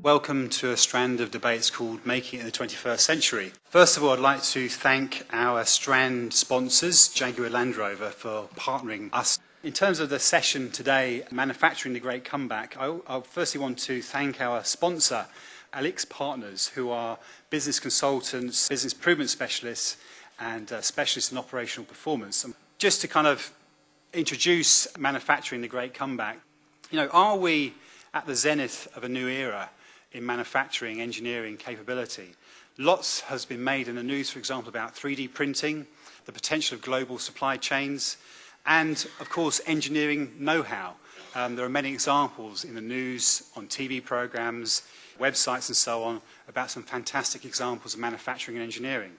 Welcome to a strand of debates called Making It in the 21st Century. First of all, I'd like to thank our strand sponsors, Jaguar Land Rover, for partnering us. In terms of the session today, Manufacturing the Great Comeback, I firstly want to thank our sponsor, AlixPartners, who are business consultants, business improvement specialists, and specialists in operational performance. Just to kind of introduce Manufacturing the Great Comeback, are we at the zenith of a new era in manufacturing, engineering capability? Lots has been made in the news, for example, about 3D printing, the potential of global supply chains, and, of course, engineering know-how. There are many examples in the news, on TV programs, websites and so on, about some fantastic examples of manufacturing and engineering.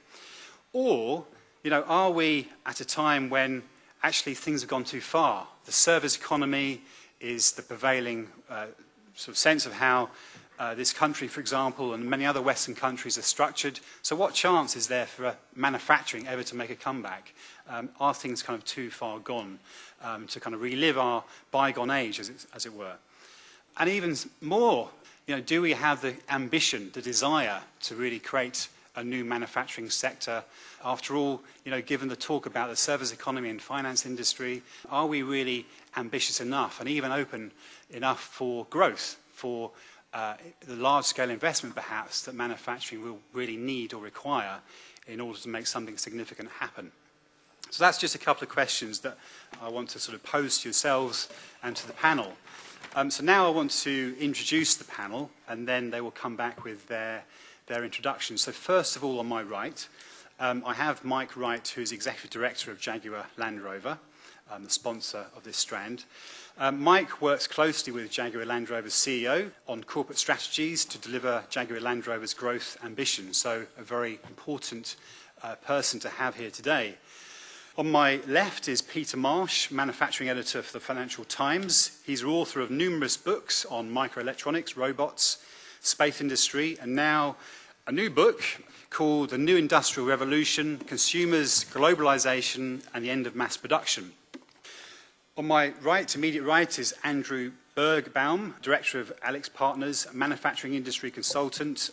Or, are we at a time when actually things have gone too far? The service economy is the prevailing sort of sense of how this country, for example, and many other Western countries are structured. So what chance is there for manufacturing ever to make a comeback? Are things kind of too far gone to kind of relive our bygone age, as it were? And even more, do we have the ambition, the desire to really create a new manufacturing sector? After all, given the talk about the service economy and finance industry, are we really ambitious enough and even open enough for growth, for the large-scale investment, perhaps, that manufacturing will really need or require in order to make something significant happen? So that's just a couple of questions that I want to sort of pose to yourselves and to the panel. So now I want to introduce the panel, and then they will come back with their introductions. So first of all, on my right, I have Mike Wright, who's Executive Director of Jaguar Land Rover, the sponsor of this strand. Mike works closely with Jaguar Land Rover's CEO on corporate strategies to deliver Jaguar Land Rover's growth ambitions, so a very important person to have here today. On my left is Peter Marsh, manufacturing editor for the Financial Times. He's the author of numerous books on microelectronics, robots, space industry, and now a new book called The New Industrial Revolution, Consumers, Globalization, and the End of Mass Production. On my right, immediate right, is Andrew Bergbaum, Director of AlixPartners, a manufacturing industry consultant.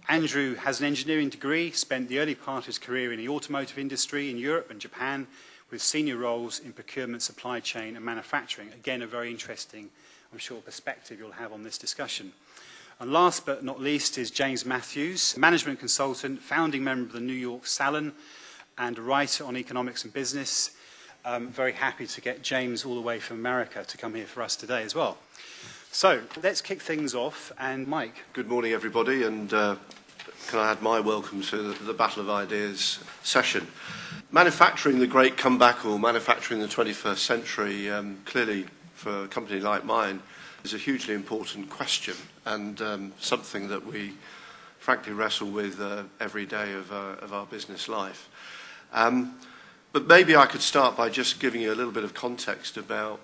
Andrew has an engineering degree, spent the early part of his career in the automotive industry in Europe and Japan, with senior roles in procurement, supply chain, and manufacturing. Again, a very interesting, I'm sure, perspective you'll have on this discussion. And last but not least is James Matthews, management consultant, founding member of the New York Salon, and a writer on economics and business. Very happy to get James all the way from America to come here for us today as well. So let's kick things off, and Mike. Good morning, everybody, and can I add my welcome to the Battle of Ideas session. Manufacturing the Great Comeback, or manufacturing the 21st century, clearly for a company like mine, is a hugely important question, and something that we frankly wrestle with every day of our business life. But maybe I could start by just giving you a little bit of context about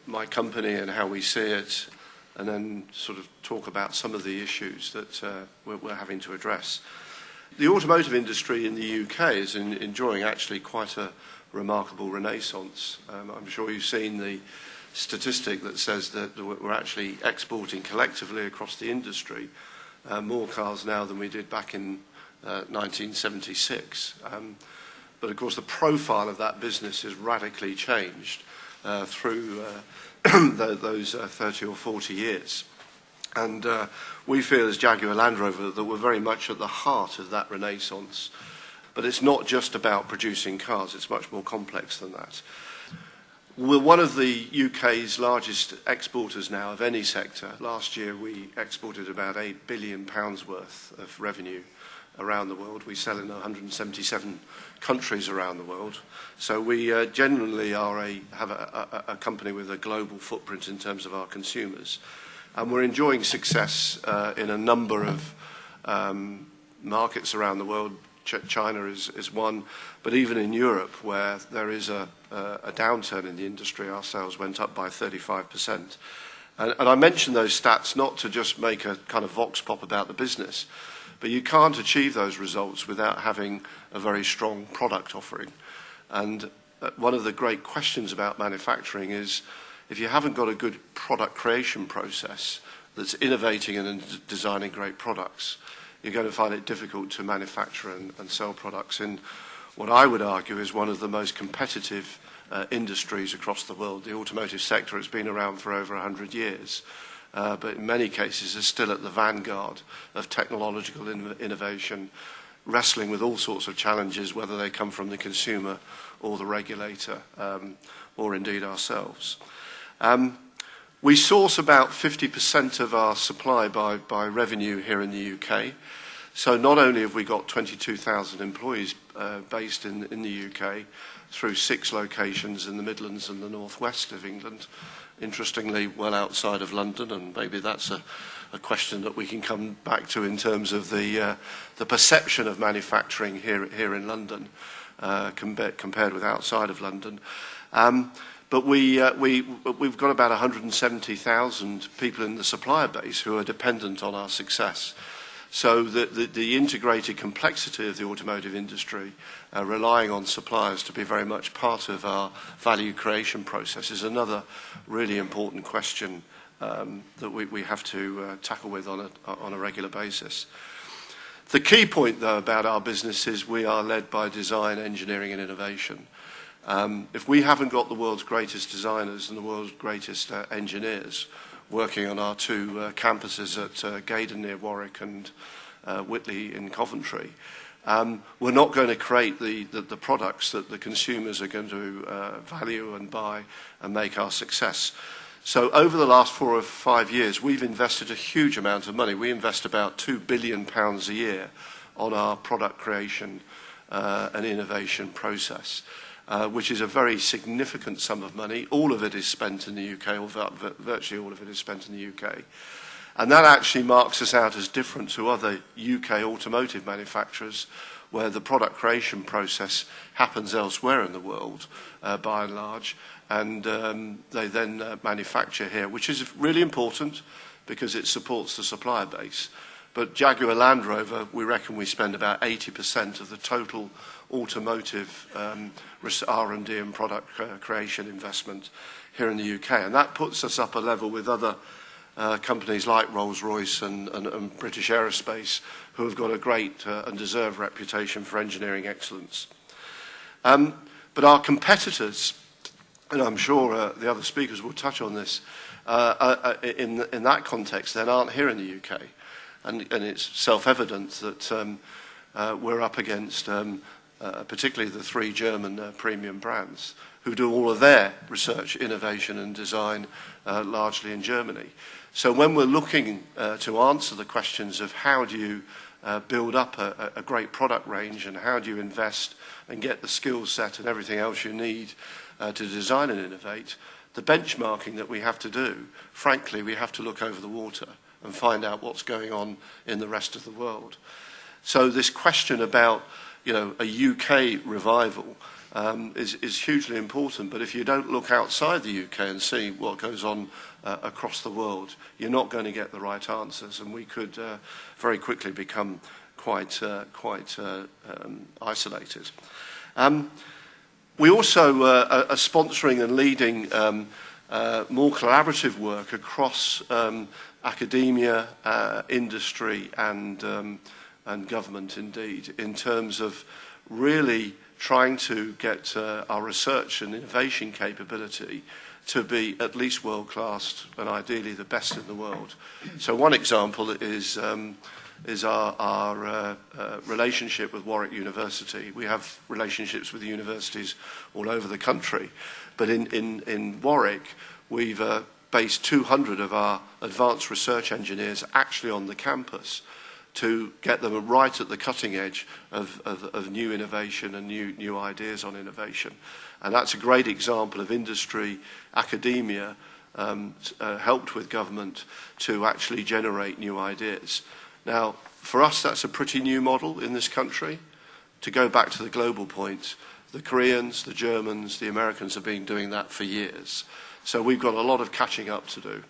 my company and how we see it, and then sort of talk about some of the issues that we're having to address. The automotive industry in the UK is enjoying actually quite a remarkable renaissance. I'm sure you've seen the statistic that says that we're actually exporting collectively across the industry more cars now than we did back in 1976. But of course the profile of that business has radically changed through those 30 or 40 years. And we feel as Jaguar Land Rover that we're very much at the heart of that renaissance. But it's not just about producing cars, it's much more complex than that. We're one of the UK's largest exporters now of any sector. Last year we exported about £8 billion worth of revenue around the world. We sell in 177 countries around the world. So we genuinely have a company with a global footprint in terms of our consumers. And we're enjoying success in a number of markets around the world. China is one, but even in Europe, where there is a downturn in the industry, our sales went up by 35%. And I mention those stats not to just make a kind of vox pop about the business, but you can't achieve those results without having a very strong product offering. And one of the great questions about manufacturing is, if you haven't got a good product creation process, that's innovating and designing great products, you're going to find it difficult to manufacture and sell products in what I would argue is one of the most competitive industries across the world. The automotive sector has been around for over 100 years, but in many cases is still at the vanguard of technological innovation, wrestling with all sorts of challenges, whether they come from the consumer or the regulator, or indeed ourselves. We source about 50% of our supply by revenue here in the UK. So not only have we got 22,000 employees based in the UK through 6 locations in the Midlands and the northwest of England, interestingly well outside of London, and maybe that's a question that we can come back to in terms of the perception of manufacturing here in London compared with outside of London. But we've got about 170,000 people in the supplier base who are dependent on our success. So the integrated complexity of the automotive industry, relying on suppliers to be very much part of our value creation process, is another really important question that we have to tackle with on a regular basis. The key point, though, about our business is we are led by design, engineering and innovation. If we haven't got the world's greatest designers and the world's greatest engineers working on our 2 campuses at Gaydon near Warwick and Whitley in Coventry, we're not going to create the products that the consumers are going to value and buy and make our success. So over the last 4 or 5 years, we've invested a huge amount of money. We invest about £2 billion a year on our product creation and innovation process, which is a very significant sum of money. All of it is spent in the UK, or virtually all of it is spent in the UK. And that actually marks us out as different to other UK automotive manufacturers, where the product creation process happens elsewhere in the world, by and large, and they then manufacture here, which is really important because it supports the supplier base. But Jaguar Land Rover, we reckon we spend about 80% of the total automotive R&D and product creation investment here in the UK. And that puts us up a level with other companies like Rolls-Royce and British Aerospace, who have got a great and deserved reputation for engineering excellence. But our competitors, and I'm sure the other speakers will touch on this, in that context then aren't here in the UK. And it's self-evident that we're up against particularly the 3 German premium brands who do all of their research, innovation and design largely in Germany. So when we're looking to answer the questions of how do you build up a great product range and how do you invest and get the skill set and everything else you need to design and innovate, the benchmarking that we have to do, frankly, we have to look over the water and find out what's going on in the rest of the world. So this question about, a UK revival is hugely important, but if you don't look outside the UK and see what goes on across the world, you're not going to get the right answers, and we could very quickly become quite isolated. We also are sponsoring and leading more collaborative work across academia, industry and government indeed, in terms of really trying to get our research and innovation capability to be at least world-class and ideally the best in the world. So one example is our relationship with Warwick University. We have relationships with universities all over the country, but in Warwick we've based 200 of our advanced research engineers actually on the campus to get them right at the cutting edge of new innovation and new ideas on innovation. And that's a great example of industry, academia, helped with government to actually generate new ideas. Now, for us, that's a pretty new model in this country. To go back to the global point, the Koreans, the Germans, the Americans have been doing that for years. So we've got a lot of catching up to do.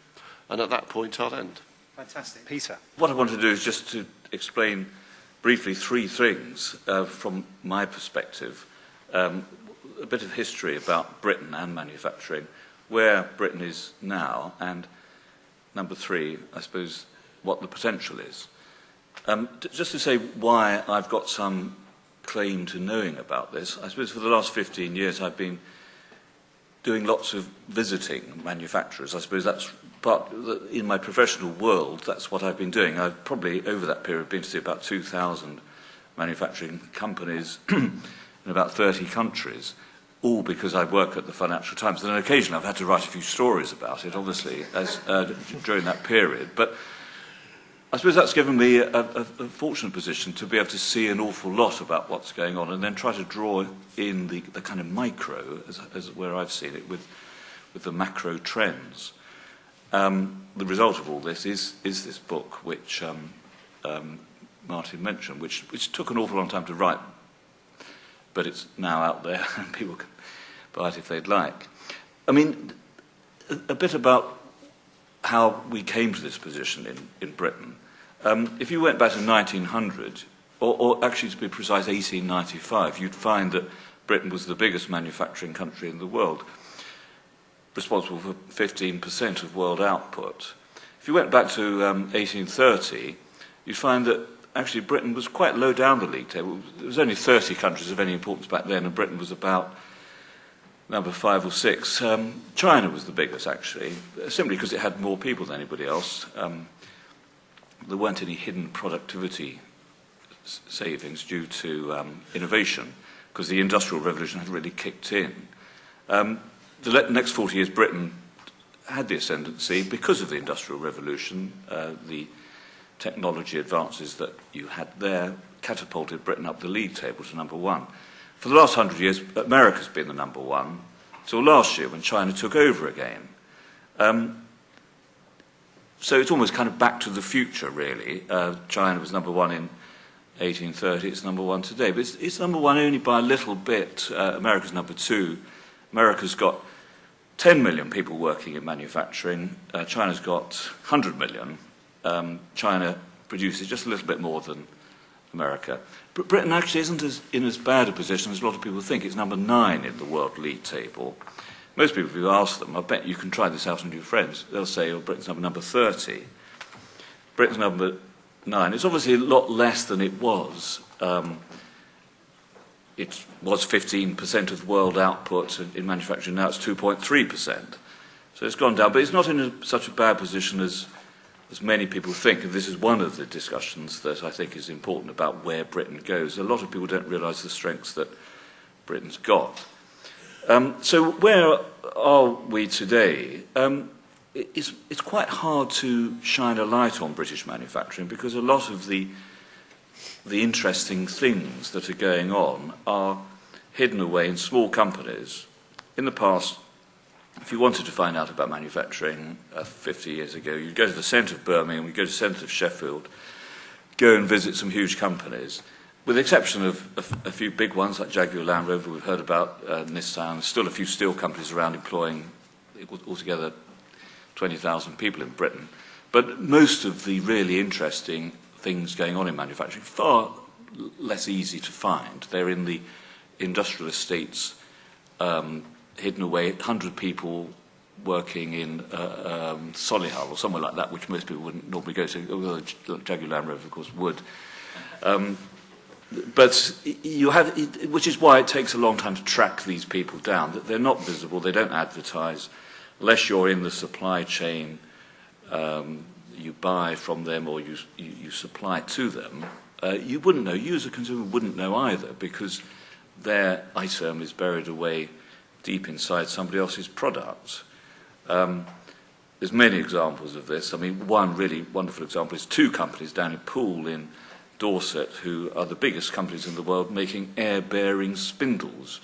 And at that point, I'll end. Fantastic. Peter. What I want to do is just to explain briefly 3 things from my perspective. A bit of history about Britain and manufacturing, where Britain is now, and number 3, I suppose, what the potential is. Just to say why I've got some claim to knowing about this, I suppose for the last 15 years I've been doing lots of visiting manufacturers. I suppose that's part, in my professional world, that's what I've been doing. I've probably, over that period, been to see about 2,000 manufacturing companies in about 30 countries, all because I work at the Financial Times. And on occasion I've had to write a few stories about it, obviously, during that period. But I suppose that's given me a fortunate position to be able to see an awful lot about what's going on and then try to draw in the kind of micro, as where I've seen it, with the macro trends. The result of all this is this book, which Martin mentioned, which took an awful long time to write, but it's now out there and people can buy it if they'd like. I mean, a bit about how we came to this position in Britain. If you went back to 1900, or actually to be precise, 1895, you'd find that Britain was the biggest manufacturing country in the world, responsible for 15% of world output. If you went back to 1830, you'd find that actually Britain was quite low down the league table. There was only 30 countries of any importance back then, and Britain was about number 5 or 6. China was the biggest, actually, simply because it had more people than anybody else. There weren't any hidden productivity savings due to innovation, because the Industrial Revolution had really kicked in. The next 40 years, Britain had the ascendancy because of the Industrial Revolution. The technology advances that you had there catapulted Britain up the league table to number 1. For the last 100 years, America's been the number 1, till last year when China took over again. So it's almost kind of back to the future, really. China was number 1 in 1830, it's number 1 today. But it's number 1 only by a little bit. America's number 2. America's got 10 million people working in manufacturing. China's got 100 million. China produces just a little bit more than America. But Britain actually isn't in as bad a position as a lot of people think. It's number 9 in the world league table. Most people, if you ask them, I bet you can try this out on your friends, they'll say, oh, Britain's number 30. Britain's number 9. It's obviously a lot less than it was. It was 15% of world output in manufacturing. Now it's 2.3%. So it's gone down. But it's not in such a bad position as many people think. And this is one of the discussions that I think is important about where Britain goes. A lot of people don't realise the strengths that Britain's got. So where are we today? It's quite hard to shine a light on British manufacturing because a lot of the interesting things that are going on are hidden away in small companies. In the past, if you wanted to find out about manufacturing 50 years ago, you'd go to the centre of Birmingham, you'd go to the centre of Sheffield, go and visit some huge companies. With the exception of a few big ones like Jaguar Land Rover, we've heard about Nissan, still a few steel companies around employing altogether 20,000 people in Britain. But most of the really interesting things going on in manufacturing are far less easy to find. They're in the industrial estates, hidden away, 100 people working in Solihull or somewhere like that, which most people wouldn't normally go to. Jaguar Land Rover, of course, would. But you have, which is why it takes a long time to track these people down. That they're not visible, they don't advertise, unless you're in the supply chain. You buy from them or you supply to them. You wouldn't know. You as a consumer wouldn't know either because their item is buried away deep inside somebody else's product. There's many examples of this. I mean, one really wonderful example is 2 companies down in Poole in Dorset, who are the biggest companies in the world making air-bearing spindles.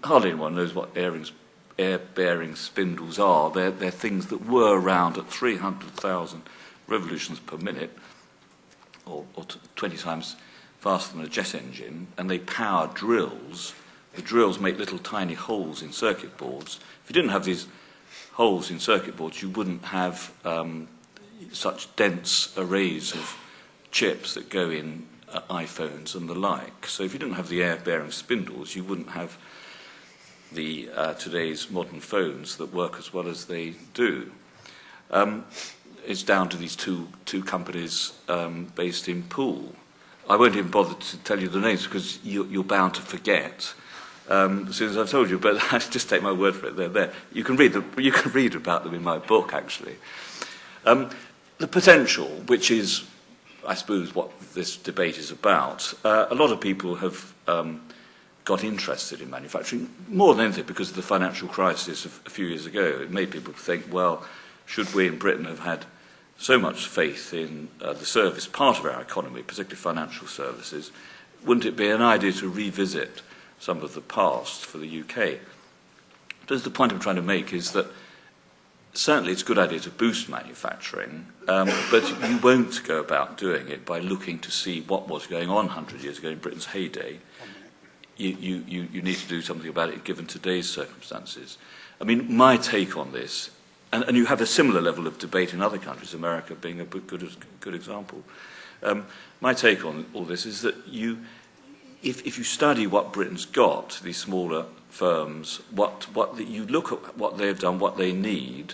Hardly anyone knows what air-bearing spindles are. They're things that were around at 300,000 revolutions per minute, or 20 times faster than a jet engine, and they power drills. The drills make little tiny holes in circuit boards. If you didn't have these holes in circuit boards, you wouldn't have such dense arrays of chips that go in iPhones and the like. So if you didn't have the air-bearing spindles, you wouldn't have the today's modern phones that work as well as they do. it's down to these two companies based in Poole. I won't even bother to tell you the names because you're bound to forget as soon as I've told you. But I just take my word for it. They're there. You can read about them in my book, actually. The potential, which is, I suppose, what this debate is about. A lot of people have got interested in manufacturing more than anything because of the financial crisis of a few years ago. It made people think, well, should we in Britain have had so much faith in the service part of our economy, particularly financial services, wouldn't it be an idea to revisit some of the past for the UK? But the point I'm trying to make is that certainly it's a good idea to boost manufacturing, but you won't go about doing it by looking to see what was going on 100 years ago in Britain's heyday. You need to do something about it given today's circumstances. I mean, my take on this, and you have a similar level of debate in other countries, America being a good example. My take on all this is that if you study what Britain's got, these smaller firms, you look at what they've done, what they need,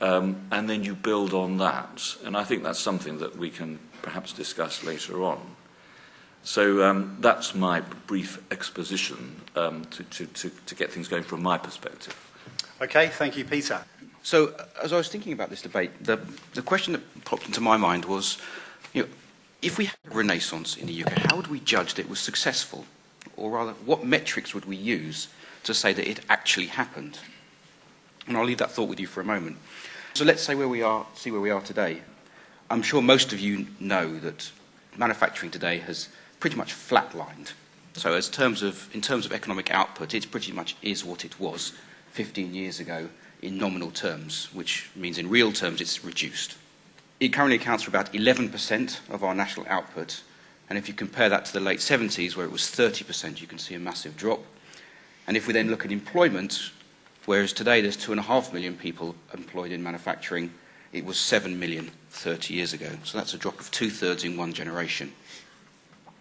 and then you build on that. And I think that's something that we can perhaps discuss later on. So that's my brief exposition to get things going from my perspective. Okay, thank you, Peter. So, as I was thinking about this debate, the question that popped into my mind was, if we had a renaissance in the UK, how would we judge that it was successful? Or rather, what metrics would we use to say that it actually happened? And I'll leave that thought with you for a moment. So let's say where we are today. I'm sure most of you know that manufacturing today has pretty much flatlined. So in terms of economic output, it pretty much is what it was 15 years ago in nominal terms, which means in real terms it's reduced. It currently accounts for about 11% of our national output, and if you compare that to the late 70s where it was 30%, you can see a massive drop. And if we then look at employment, whereas today there's 2.5 million people employed in manufacturing, it was 7 million 30 years ago. So that's a drop of 2/3 in one generation.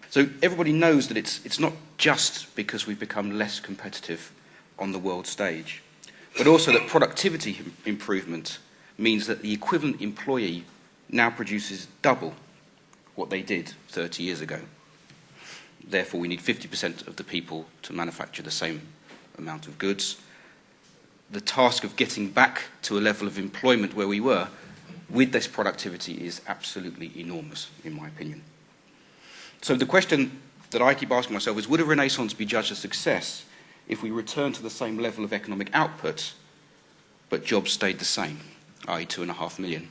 So everybody knows that it's not just because we've become less competitive on the world stage, but also that productivity improvement means that the equivalent employee now produces double what they did 30 years ago. Therefore, we need 50% of the people to manufacture the same amount of goods. The task of getting back to a level of employment where we were with this productivity is absolutely enormous, in my opinion. So the question that I keep asking myself is, would a renaissance be judged a success if we return to the same level of economic output, but jobs stayed the same, i.e. 2.5 million?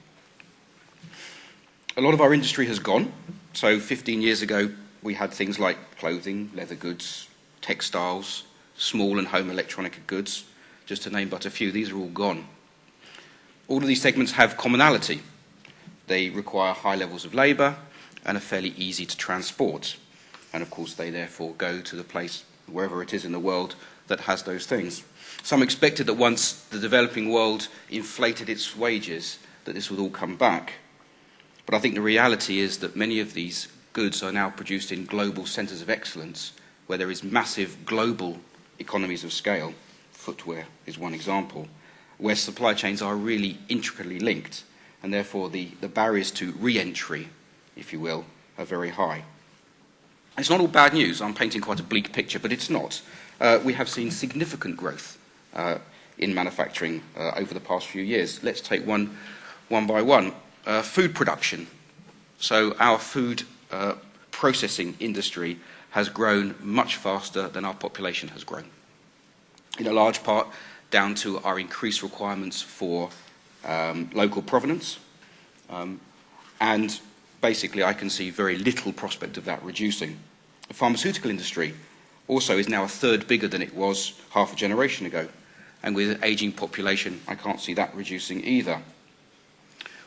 A lot of our industry has gone. So 15 years ago, we had things like clothing, leather goods, textiles, small and home electronic goods, just to name but a few. These are all gone. All of these segments have commonality. They require high levels of labour and are fairly easy to transport. And of course, they therefore go to the place, wherever it is in the world, that has those things. Some expected that once the developing world inflated its wages, that this would all come back. But I think the reality is that many of these goods are now produced in global centres of excellence, where there is massive global economies of scale. Footwear is one example, where supply chains are really intricately linked, and therefore the barriers to re-entry, if you will, are very high. It's not all bad news. I'm painting quite a bleak picture, but it's not. We have seen significant growth in manufacturing over the past few years. Let's take one by one. Food production. So our food processing industry has grown much faster than our population has grown, in a large part down to our increased requirements for local provenance. And basically, I can see very little prospect of that reducing. The pharmaceutical industry also is now 1/3 bigger than it was half a generation ago. And with an ageing population, I can't see that reducing either.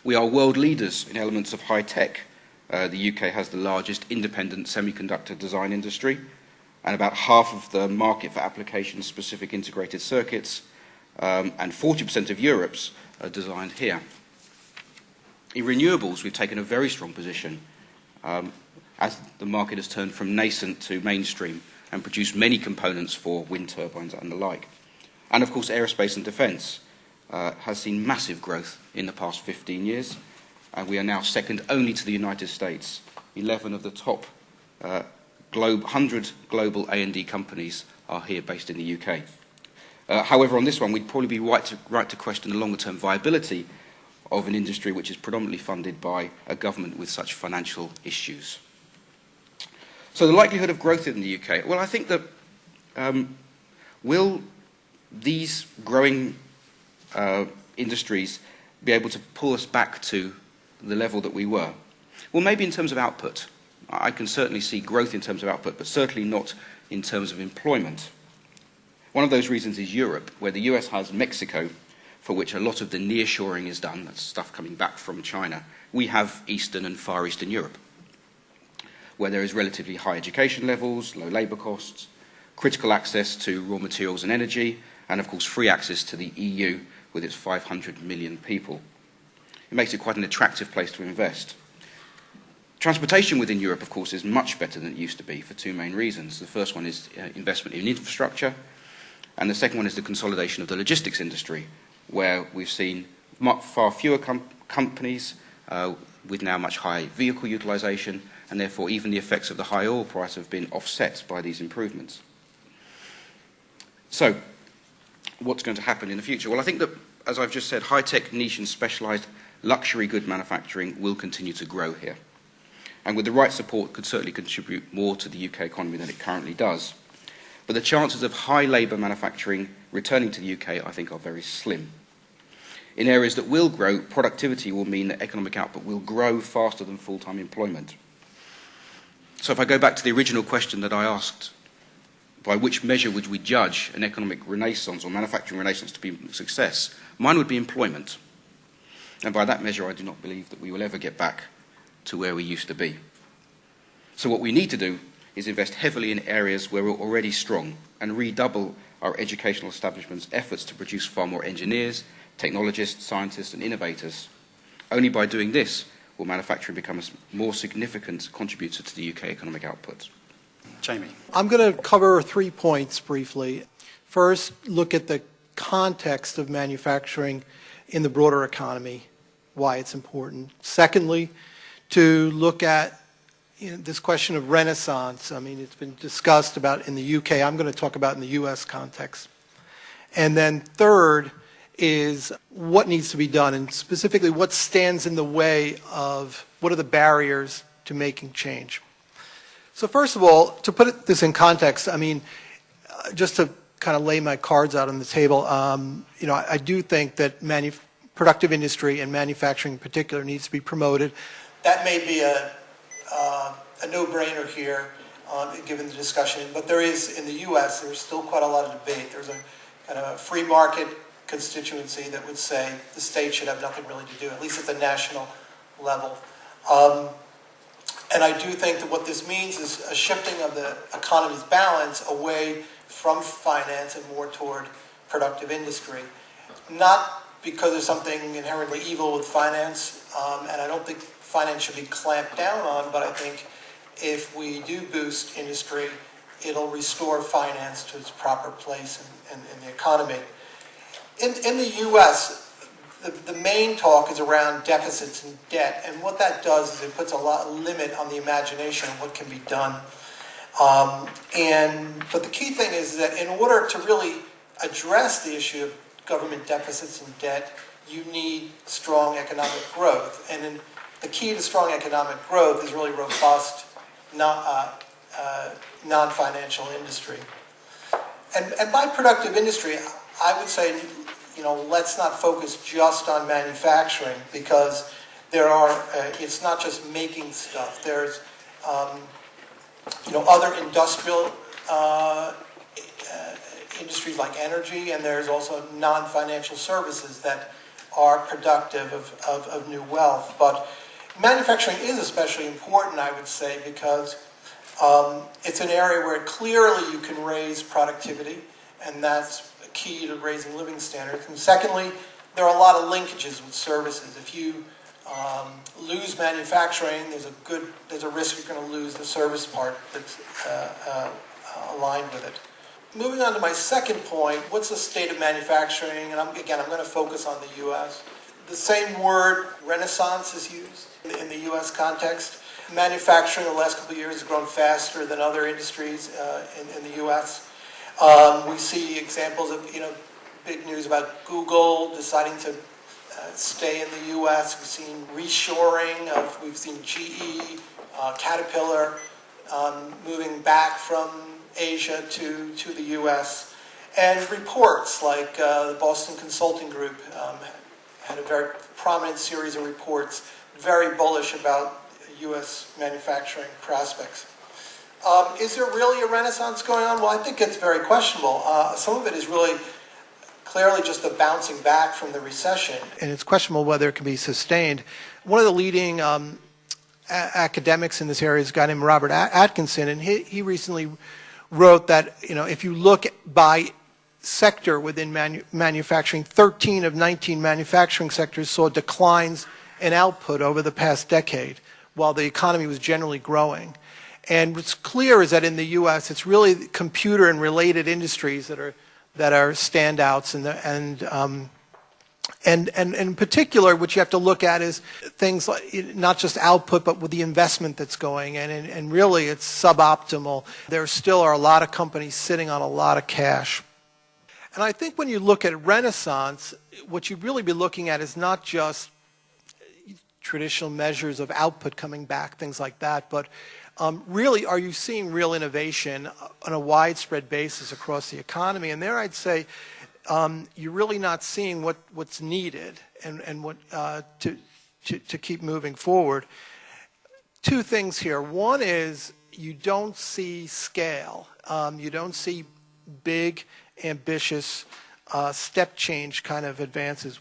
We are world leaders in elements of high tech. The UK has the largest independent semiconductor design industry, and about half of the market for application-specific integrated circuits, and 40% of Europe's are designed here. In renewables, we've taken a very strong position as the market has turned from nascent to mainstream and produced many components for wind turbines and the like. And of course, aerospace and defence has seen massive growth in the past 15 years, We are now second only to the United States. 11 of the top 100 global A&D companies are here based in the UK. However, on this one, we'd probably be right to question the longer-term viability of an industry which is predominantly funded by a government with such financial issues. So the likelihood of growth in the UK, well, I think that will these growing industries be able to pull us back to the level that we were? Well, maybe in terms of output. I can certainly see growth in terms of output, but certainly not in terms of employment. One of those reasons is Europe, where the US has Mexico, for which a lot of the nearshoring is done, that's stuff coming back from China. We have Eastern and Far Eastern Europe, where there is relatively high education levels, low labour costs, critical access to raw materials and energy, and of course free access to the EU with its 500 million people. It makes it quite an attractive place to invest. Transportation within Europe, of course, is much better than it used to be for two main reasons. The first one is investment in infrastructure, and the second one is the consolidation of the logistics industry, where we've seen far fewer companies with now much higher vehicle utilisation, and therefore even the effects of the high oil price have been offset by these improvements. So, what's going to happen in the future? Well, I think that, as I've just said, high-tech, niche and specialised luxury good manufacturing will continue to grow here. And with the right support could certainly contribute more to the UK economy than it currently does. But the chances of high labour manufacturing returning to the UK, I think, are very slim. In areas that will grow, productivity will mean that economic output will grow faster than full-time employment. So if I go back to the original question that I asked, by which measure would we judge an economic renaissance or manufacturing renaissance to be a success? Mine would be employment. And by that measure, I do not believe that we will ever get back to where we used to be. So what we need to do is invest heavily in areas where we're already strong and redouble our educational establishments' efforts to produce far more engineers, technologists, scientists and innovators. Only by doing this will manufacturing become a more significant contributor to the UK economic output. Jamie. I'm going to cover 3 points briefly. First, look at the context of manufacturing in the broader economy, why it's important. Secondly, to look at this question of renaissance. I mean, it's been discussed about in the UK. I'm going to talk about in the US context. And then third is what needs to be done, and specifically what stands in the way of, what are the barriers to making change. So first of all, to put this in context, I mean, just to kind of lay my cards out on the table, I do think that productive industry and manufacturing in particular needs to be promoted. That may be a no-brainer here, given the discussion, but there is, in the U.S., there's still quite a lot of debate. There's a kind of a free market constituency that would say the state should have nothing really to do, at least at the national level. And I do think that what this means is a shifting of the economy's balance away from finance and more toward productive industry. Not because there's something inherently evil with finance, and I don't think finance should be clamped down on, but I think if we do boost industry, it'll restore finance to its proper place in the economy. In the U.S., the main talk is around deficits and debt, and what that does is it puts a limit on the imagination of what can be done. But the key thing is that in order to really address the issue of government deficits and debt, you need strong economic growth. And the key to strong economic growth is really robust, non-financial industry. And by productive industry, I would say, let's not focus just on manufacturing, because it's not just making stuff. There's, other industrial industries like energy, and there's also non-financial services that are productive of new wealth. But manufacturing is especially important, I would say, because it's an area where clearly you can raise productivity, and that's key to raising living standards. And secondly, there are a lot of linkages with services. If you lose manufacturing, there's a risk you're going to lose the service part that's aligned with it. Moving on to my second point, what's the state of manufacturing? And I'm going to focus on the U.S. The same word, renaissance, is used in the U.S. context. Manufacturing in the last couple of years has grown faster than other industries in the U.S. We see examples of, big news about Google deciding to stay in the U.S. We've seen reshoring we've seen GE, Caterpillar moving back from Asia to the U.S. And reports like the Boston Consulting Group had a very prominent series of reports, very bullish about U.S. manufacturing prospects. Is there really a renaissance going on? Well, I think it's very questionable. Some of it is really clearly just a bouncing back from the recession, and it's questionable whether it can be sustained. One of the leading academics in this area is a guy named Robert Atkinson, and he recently wrote that if you look by sector within manufacturing, 13 of 19 manufacturing sectors saw declines in output over the past decade, while the economy was generally growing. And what's clear is that in the U.S., it's really computer and related industries that are standouts, and in particular, what you have to look at is things like not just output, but with the investment that's going in, and really it's suboptimal. There still are a lot of companies sitting on a lot of cash. And I think when you look at Renaissance, what you'd really be looking at is not just traditional measures of output coming back, things like that, but really, are you seeing real innovation on a widespread basis across the economy? And there I'd say you're really not seeing what's needed and what to keep moving forward. Two things here. One is you don't see scale. You don't see big, ambitious, step change kind of advances.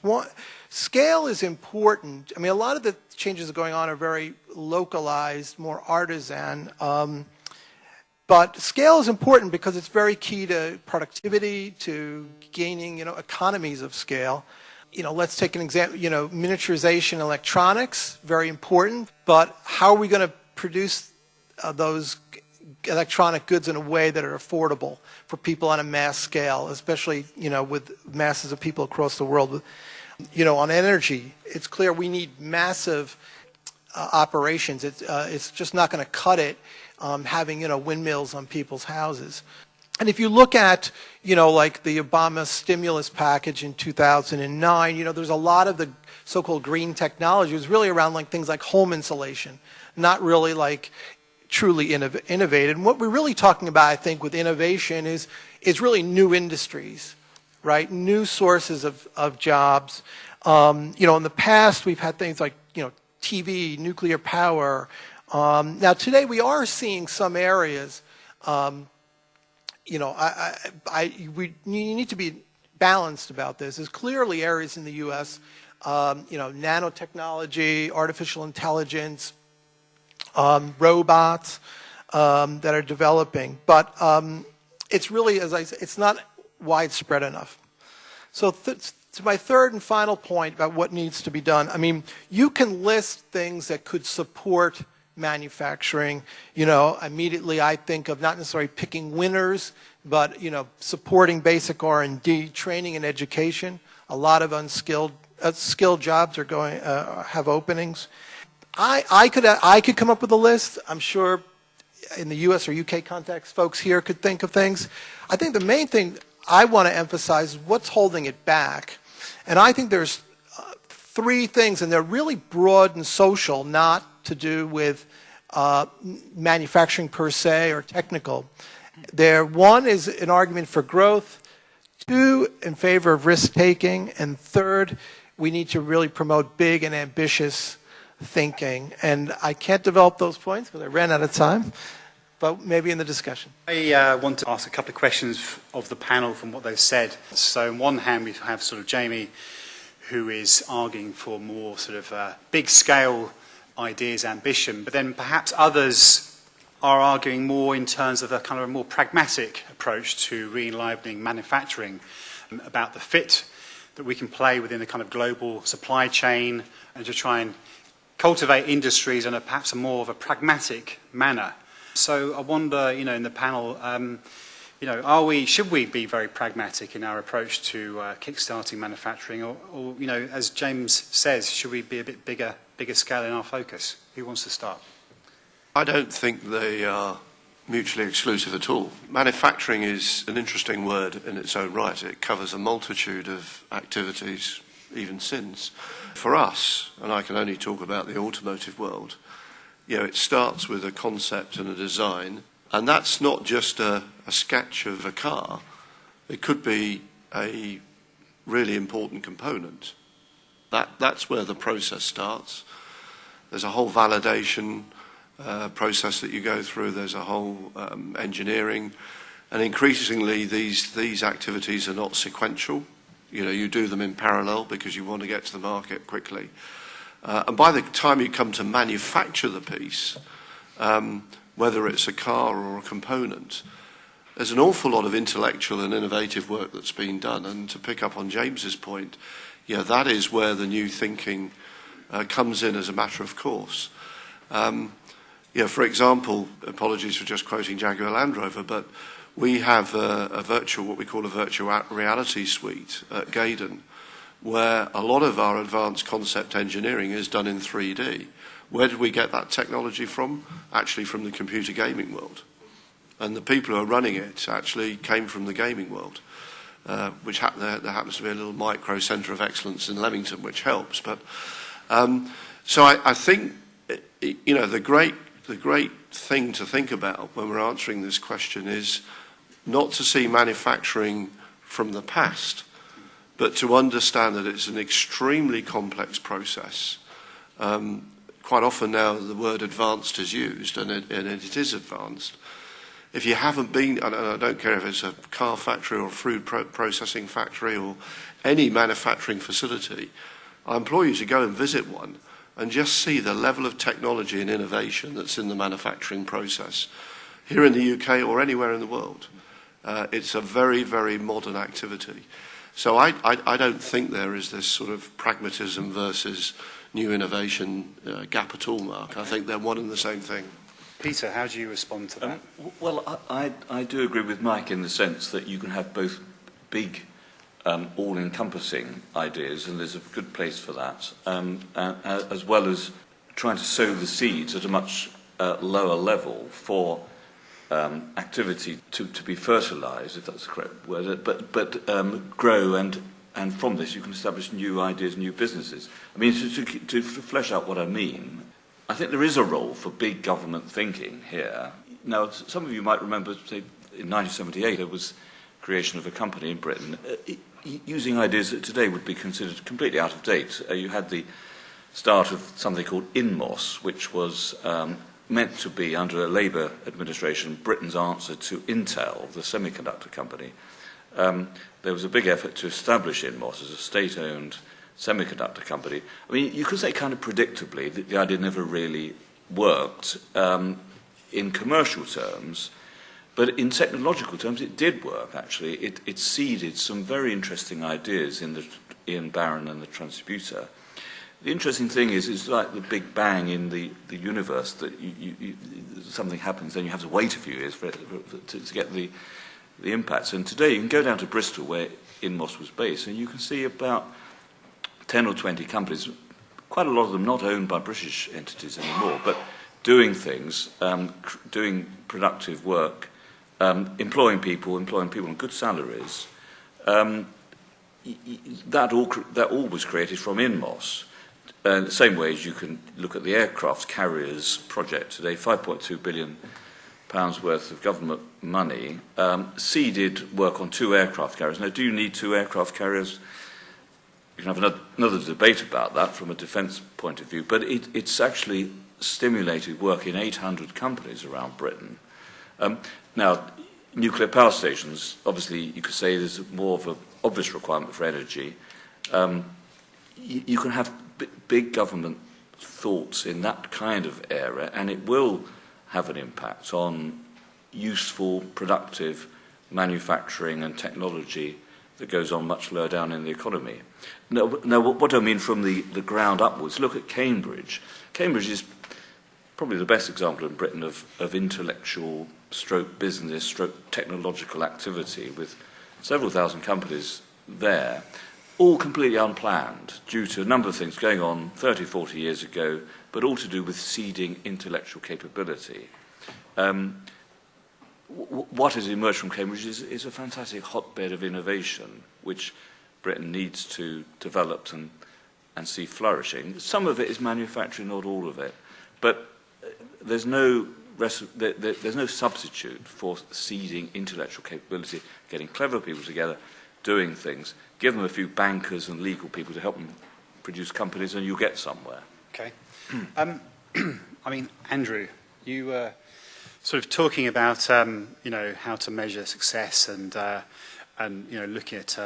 Scale is important. I mean, a lot of the changes going on are very localized, more artisan. But scale is important because it's very key to productivity, to gaining, economies of scale. Let's take an example. Miniaturization electronics, very important. But how are we going to produce those electronic goods in a way that are affordable for people on a mass scale, especially, with masses of people across the world? On energy, it's clear we need massive operations. It's just not going to cut it having, windmills on people's houses. And if you look at, like the Obama stimulus package in 2009, there's a lot of the so-called green technology. It was really around like things like home insulation, not really like truly innovative. And what we're really talking about, I think, with innovation is really new industries, right? New sources of jobs. In the past, we've had things like, TV, nuclear power. Now, today we are seeing some areas, you need to be balanced about this. There's clearly areas in the U.S., nanotechnology, artificial intelligence, robots that are developing. But it's really, as I say, it's not widespread enough. So to my third and final point about what needs to be done, I mean, you can list things that could support manufacturing. Immediately I think of not necessarily picking winners, but, supporting basic R&D, training and education. A lot of skilled jobs are have openings. I could come up with a list. I'm sure in the U.S. or U.K. context, folks here could think of things. I think the main thing I want to emphasize is what's holding it back. And I think there's three things, and they're really broad and social, not to do with manufacturing per se or technical. One is an argument for growth, two, in favor of risk-taking, and third, we need to really promote big and ambitious thinking. And I can't develop those points because I ran out of time, but maybe in the discussion. I want to ask a couple of questions of the panel from what they've said. So on one hand, we have sort of Jamie, who is arguing for more sort of big-scale ideas, ambition, but then perhaps others are arguing more in terms of a kind of a more pragmatic approach to re-enlivening manufacturing, about the fit that we can play within the kind of global supply chain and to try and cultivate industries in perhaps a more of a pragmatic manner. So I wonder, in the panel, You know, should we be very pragmatic in our approach to kickstarting manufacturing, or you know, as James says, should we be a bit bigger scale in our focus? Who wants to start? I don't think they are mutually exclusive at all. Manufacturing is an interesting word in its own right. It covers a multitude of activities, even sins. For us, and I can only talk about the automotive world, you know, it starts with a concept and a design, and that's not just a sketch of a car. It could be a really important component. That's where the process starts. There's a whole validation process that you go through. There's a whole engineering, and increasingly these activities are not sequential. You know, you do them in parallel because you want to get to the market quickly. And by the time you come to manufacture the piece, whether it's a car or a component, there's an awful lot of intellectual and innovative work that's been done. And to pick up on James's point, yeah, that is where the new thinking comes in as a matter of course. Yeah, for example, apologies for just quoting Jaguar Land Rover, but we have what we call a virtual reality suite at Gaydon, where a lot of our advanced concept engineering is done in 3D. Where did we get that technology from? Actually from the computer gaming world. And the people who are running it actually came from the gaming world, which there happens to be a little micro centre of excellence in Leamington, which helps. But so I think, you know, the great thing to think about when we're answering this question is not to see manufacturing from the past, but to understand that it's an extremely complex process. Quite often now the word advanced is used, and it is advanced. If you haven't been, and I don't care if it's a car factory or a food processing factory or any manufacturing facility, I implore you to go and visit one and just see the level of technology and innovation that's in the manufacturing process here in the UK or anywhere in the world. It's a very, very modern activity. So I don't think there is this sort of pragmatism versus new innovation gap at all, Mark. I think they're one and the same thing. Peter, how do you respond to that? Well, I do agree with Mike in the sense that you can have both big, all-encompassing ideas, and there's a good place for that, as well as trying to sow the seeds at a much lower level for activity to be fertilised, if that's the correct word, but grow, and from this you can establish new ideas, new businesses. I mean, to flesh out what I mean, I think there is a role for big government thinking here. Now, some of you might remember, say, in 1978 there was creation of a company in Britain using ideas that today would be considered completely out of date. You had the start of something called InMOS, which was meant to be, under a Labour administration, Britain's answer to Intel, the semiconductor company. There was a big effort to establish InMOS as a state-owned semiconductor company. I mean, you could say kind of predictably that the idea never really worked in commercial terms, but in technological terms it did work, actually. It seeded some very interesting ideas in the Ian Barron and the Transmuter. The interesting thing is, it's like the Big Bang in the universe, that something happens, then you have to wait a few years to get the impacts. And today you can go down to Bristol, where InMOS was based, and you can see about 10 or 20 companies, quite a lot of them not owned by British entities anymore, but doing things, doing productive work, employing people on good salaries. That all was created from InMOS. The same way as you can look at the aircraft carriers project today, £5.2 billion worth of government money, seeded work on 2 aircraft carriers. Now, do you need 2 aircraft carriers? You can have another debate about that from a defence point of view, but it's actually stimulated work in 800 companies around Britain. Now, nuclear power stations, obviously you could say there's more of an obvious requirement for energy. You can have big government thoughts in that kind of area, and it will have an impact on useful, productive manufacturing and technology that goes on much lower down in the economy. Now what do I mean from the ground upwards? Look at Cambridge. Cambridge is probably the best example in Britain of intellectual stroke business stroke technological activity, with several thousand companies there, all completely unplanned due to a number of things going on 30, 40 years ago, but all to do with seeding intellectual capability. What has emerged from Cambridge is a fantastic hotbed of innovation, which Britain needs to develop and see flourishing. Some of it is manufacturing, not all of it. But there's no substitute for seeding intellectual capability, getting clever people together, doing things. Give them a few bankers and legal people to help them produce companies, and you'll get somewhere. Okay. I mean, Andrew, you were sort of talking about how to measure success and looking at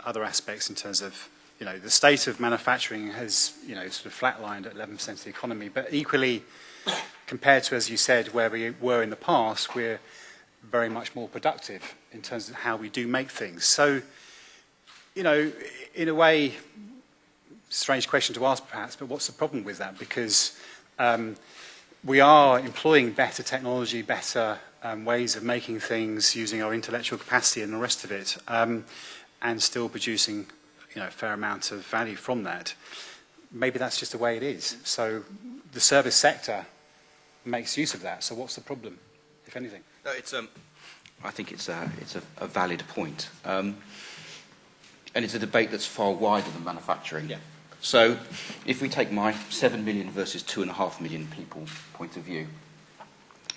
other aspects in terms of the state of manufacturing has sort of flatlined at 11% of the economy, but equally compared to, as you said, where we were in the past, we're very much more productive in terms of how we do make things. So, in a way, strange question to ask perhaps, but what's the problem with that? Because we are employing better technology, better ways of making things using our intellectual capacity and the rest of it, and still producing a fair amount of value from that. Maybe that's just the way it is. So the service sector makes use of that. So what's the problem, if anything? No, I think it's a valid point. And it's a debate that's far wider than manufacturing. Yeah. So if we take my 7 million versus 2.5 million people point of view,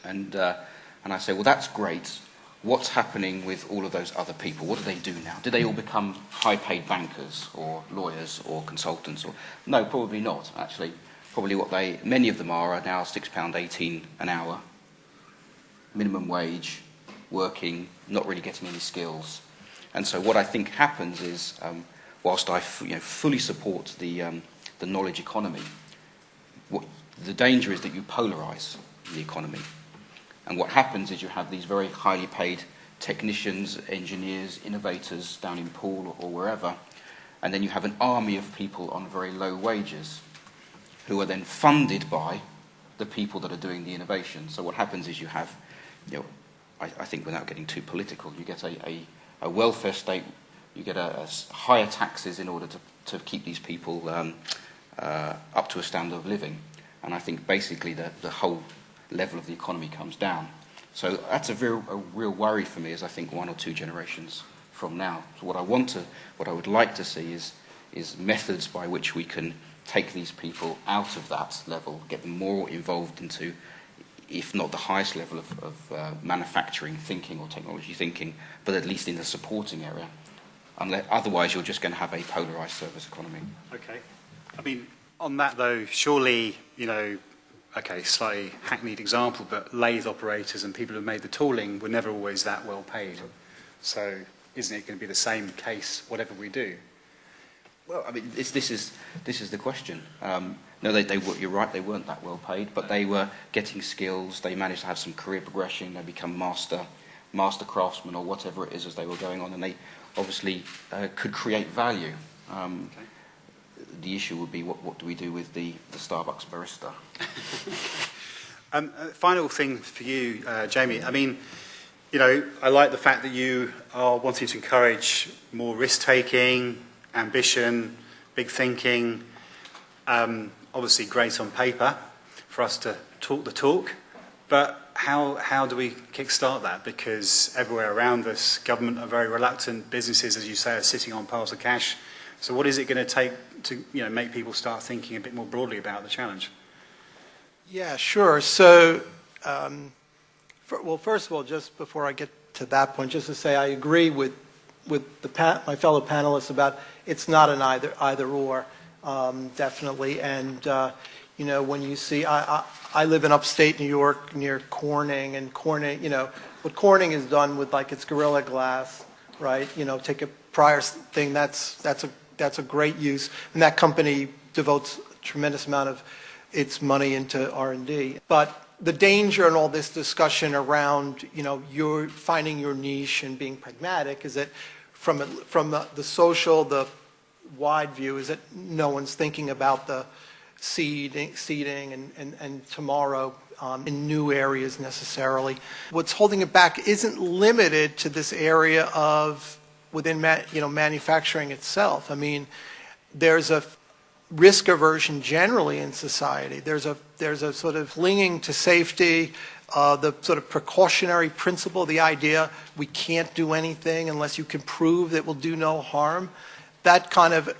and I say, well, that's great. What's happening with all of those other people? What do they do now? Do they all become high-paid bankers or lawyers or consultants? No, probably not, actually. Probably many of them are now £6.18 an hour, minimum wage, working, not really getting any skills. And so what I think happens is, whilst I fully support the knowledge economy, the danger is that you polarise the economy. And what happens is you have these very highly paid technicians, engineers, innovators down in Poole or wherever, and then you have an army of people on very low wages who are then funded by the people that are doing the innovation. So what happens is you have, I think without getting too political, you get a welfare state, you get a higher taxes in order to keep these people up to a standard of living. And I think basically the whole level of the economy comes down. So that's a real worry for me, as I think 1 or 2 generations from now. So what I would like to see is methods by which we can take these people out of that level, get them more involved into, if not the highest level of manufacturing thinking or technology thinking, but at least in the supporting area. Otherwise, you're just going to have a polarised service economy. Okay. I mean, on that though, surely, okay, slightly hackneyed example, but lathe operators and people who made the tooling were never always that well paid. So isn't it going to be the same case whatever we do? Well, I mean, this is the question. No, you're right, they weren't that well paid, but they were getting skills, they managed to have some career progression, they become master craftsmen or whatever it is as they were going on, and they obviously could create value. Okay. The issue would be what do we do with the Starbucks barista? Final thing for you, Jamie. I mean, I like the fact that you are wanting to encourage more risk-taking, ambition, big thinking. Obviously great on paper for us to talk the talk, but how do we kickstart that? Because everywhere around us, government are very reluctant, businesses, as you say, are sitting on piles of cash. So what is it going to take to make people start thinking a bit more broadly about the challenge? Yeah, sure. So, first of all, just before I get to that point, just to say I agree with my fellow panelists about it's not an either or, definitely. And when you see, I live in upstate New York near Corning, and Corning, what Corning has done with its Gorilla Glass, right? Take a prior thing, that's a great use, and that company devotes a tremendous amount of its money into R&D. But the danger in all this discussion around, you're finding your niche and being pragmatic is that from the social, the wide view is that no one's thinking about seeding and tomorrow in new areas necessarily. What's holding it back isn't limited to this area of within manufacturing itself. I mean, there's a risk aversion generally in society. There's a sort of clinging to safety, the sort of precautionary principle, the idea we can't do anything unless you can prove that it will do no harm. That kind of,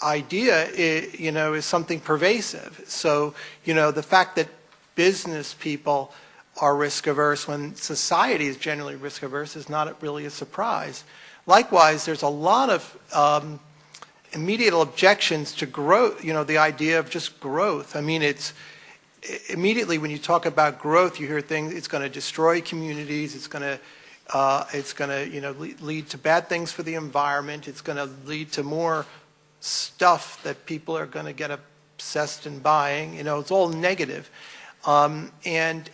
idea, is something pervasive. So, the fact that business people are risk averse when society is generally risk averse is not really a surprise. Likewise, there's a lot of immediate objections to growth, the idea of just growth. I mean, it's immediately when you talk about growth, you hear things, it's going to destroy communities, it's going to lead to bad things for the environment, it's going to lead to more stuff that people are going to get obsessed in buying. It's all negative. And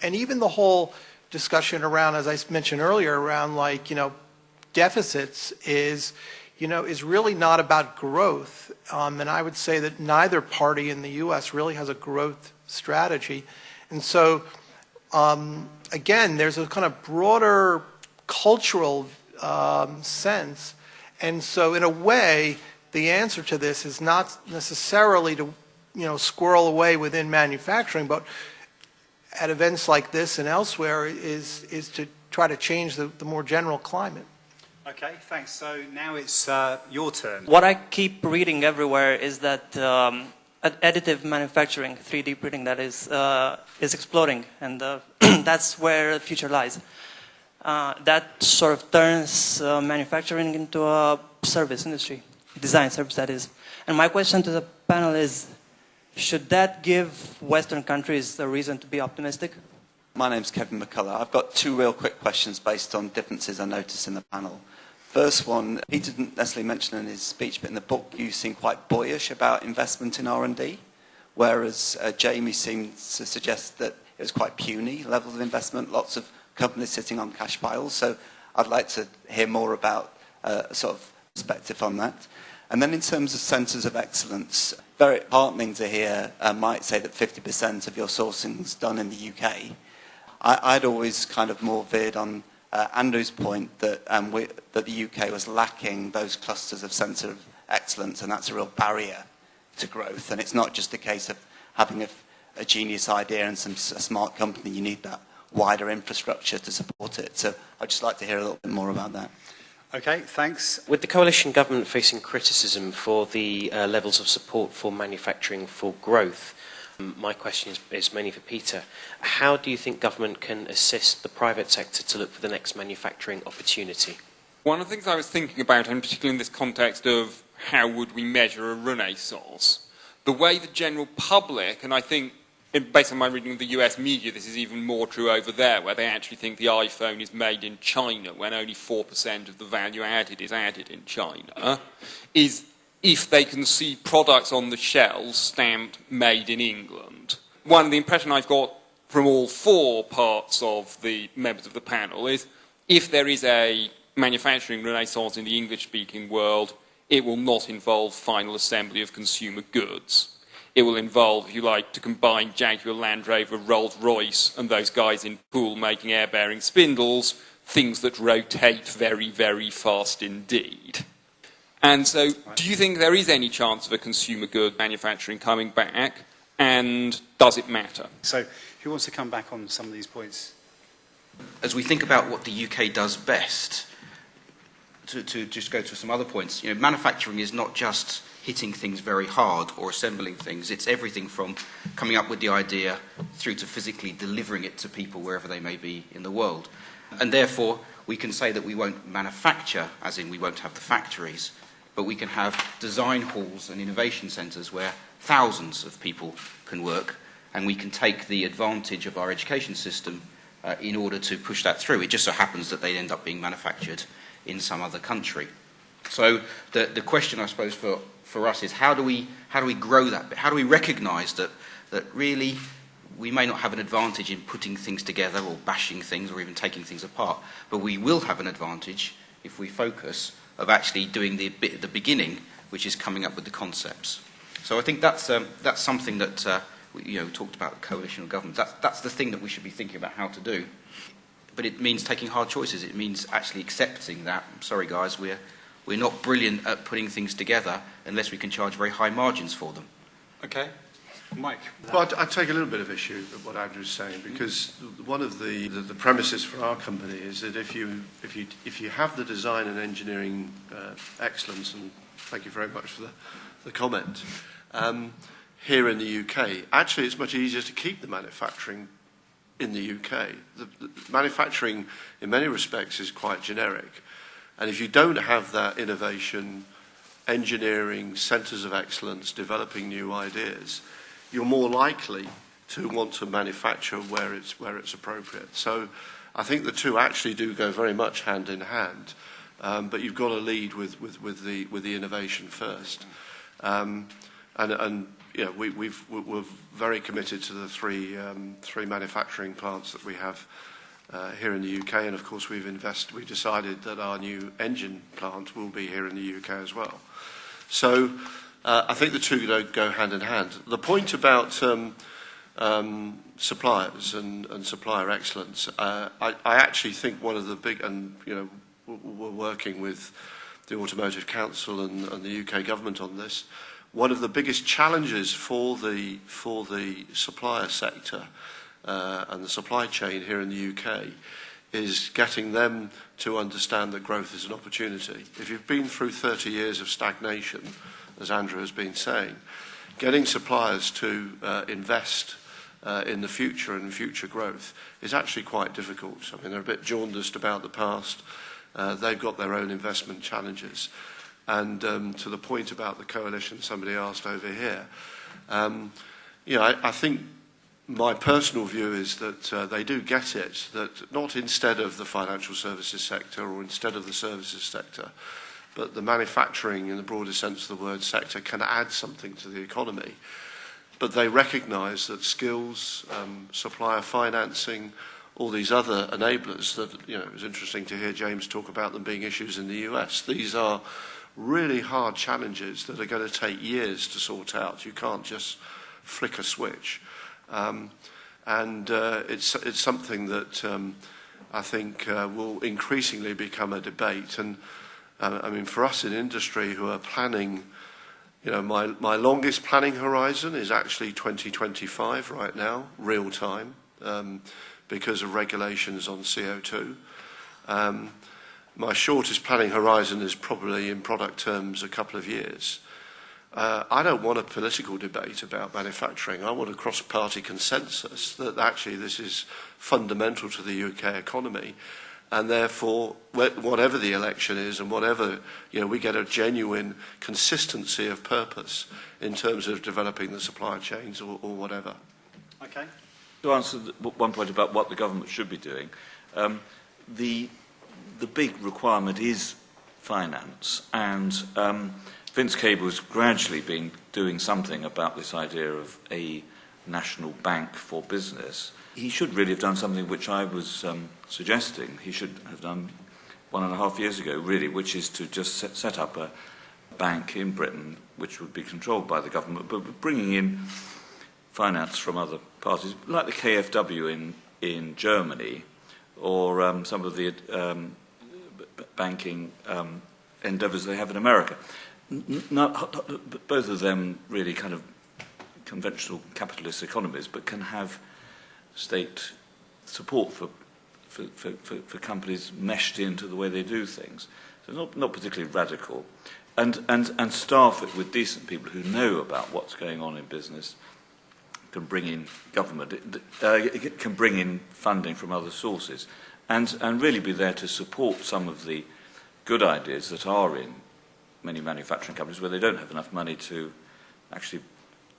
even the whole discussion around, as I mentioned earlier, around deficits is really not about growth. And I would say that neither party in the U.S. really has a growth strategy. And so, again, there's a kind of broader cultural sense. And so, in a way, the answer to this is not necessarily to, squirrel away within manufacturing, but at events like this and elsewhere is to try to change the more general climate. Okay, thanks. So now it's your turn. What I keep reading everywhere is that additive manufacturing, 3D printing, that is exploding, and that's where the future lies. That sort of turns manufacturing into a service industry, design service, that is. And my question to the panel is, should that give Western countries a reason to be optimistic? My name's Kevin McCullough. I've got two real quick questions based on differences I noticed in the panel. First one, Peter didn't necessarily mention in his speech, but in the book you seem quite boyish about investment in R&D, whereas Jamie seemed to suggest that it was quite puny levels of investment, lots of companies sitting on cash piles. So I'd like to hear more about a sort of perspective on that. And then in terms of centres of excellence, very heartening to hear Mike say that 50% of your sourcing is done in the UK. I'd always kind of more veered on Andrew's point that that the UK was lacking those clusters of centre of excellence, and that's a real barrier to growth. And it's not just a case of having a genius idea and a smart company. You need that wider infrastructure to support it. So I'd just like to hear a little bit more about that. Okay, thanks. With the coalition government facing criticism for the levels of support for manufacturing for growth, my question is mainly for Peter. How do you think government can assist the private sector to look for the next manufacturing opportunity? One of the things I was thinking about, and particularly in this context of how would we measure a renaissance, the way the general public, and I think based on my reading of the US media, this is even more true over there, where they actually think the iPhone is made in China when only 4% of the value added is added in China, is if they can see products on the shelves stamped made in England. One of the impression I've got from all four parts of the members of the panel is if there is a manufacturing renaissance in the English-speaking world, it will not involve final assembly of consumer goods. It will involve, if you like, to combine Jaguar Land Rover, Rolls-Royce, and those guys in Poole making air-bearing spindles, things that rotate very, very fast indeed. And so, do you think there is any chance of a consumer good manufacturing coming back, and does it matter? So, who wants to come back on some of these points? As we think about what the UK does best, to just go to some other points, manufacturing is not just hitting things very hard or assembling things. It's everything from coming up with the idea through to physically delivering it to people wherever they may be in the world. And therefore, we can say that we won't manufacture, as in we won't have the factories, but we can have design halls and innovation centres where thousands of people can work, and we can take the advantage of our education system in order to push that through. It just so happens that they end up being manufactured in some other country. So the question, I suppose, for us is how do we grow that bit? How do we recognise that really we may not have an advantage in putting things together or bashing things or even taking things apart, but we will have an advantage if we focus of actually doing the bit at the beginning, which is coming up with the concepts. So I think that's something that we talked about the coalition of governments. That's the thing that we should be thinking about how to do. But it means taking hard choices. It means actually accepting that, I'm sorry guys, we're not brilliant at putting things together unless we can charge very high margins for them. Okay. Mike? Well, I take a little bit of issue with what Andrew's saying, because one of the premises for our company is that if you have the design and engineering excellence, and thank you very much for the comment, here in the UK, actually it's much easier to keep the manufacturing in the UK. The manufacturing, in many respects, is quite generic. And if you don't have that innovation, engineering, centres of excellence, developing new ideas, you're more likely to want to manufacture where it's appropriate. So I think the two actually do go very much hand in hand, but you've got to lead with the innovation first. And you know, we're very committed to the three manufacturing plants that we have here in the UK, and of course we've decided that our new engine plant will be here in the UK as well. So I think the two go hand in hand. The point about suppliers and supplier excellence, I actually think one of the big, and you know, we're working with the Automotive Council and the UK government on this. One of the biggest challenges for the supplier sector and the supply chain here in the UK is getting them to understand that growth is an opportunity. If you've been through 30 years of stagnation, as Andrew has been saying, getting suppliers to invest in the future and future growth is actually quite difficult. I mean, they're a bit jaundiced about the past. They've got their own investment challenges. And to the point about the coalition somebody asked over here, you know, I think my personal view is that they do get it, that not instead of the financial services sector or instead of the services sector, but the manufacturing in the broader sense of the word sector can add something to the economy. But they recognise that skills, supplier financing, all these other enablers that, you know, it was interesting to hear James talk about them being issues in the US. These are really hard challenges that are going to take years to sort out. You can't just flick a switch. It's something that I think will increasingly become a debate. And I mean, for us in industry who are planning, you know, my longest planning horizon is actually 2025 right now, real time, because of regulations on CO2. My shortest planning horizon is probably, in product terms, a couple of years. I don't want a political debate about manufacturing. I want a cross-party consensus that actually this is fundamental to the UK economy, and therefore, whatever the election is and whatever, you know, we get a genuine consistency of purpose in terms of developing the supply chains or whatever. Okay. To answer one point about what the government should be doing, the big requirement is finance, and Vince Cable has gradually been doing something about this idea of a national bank for business. He should really have done something which I was suggesting he should have done 1.5 years ago, really, which is to just set up a bank in Britain which would be controlled by the government, but bringing in finance from other parties, like the KfW in Germany, or some of the banking endeavours they have in America. Both of them really kind of conventional capitalist economies, but can have state support for companies meshed into the way they do things. So not particularly radical. And staff it with decent people who know about what's going on in business, can bring in government, can bring in funding from other sources, and really be there to support some of the good ideas that are in many manufacturing companies where they don't have enough money to actually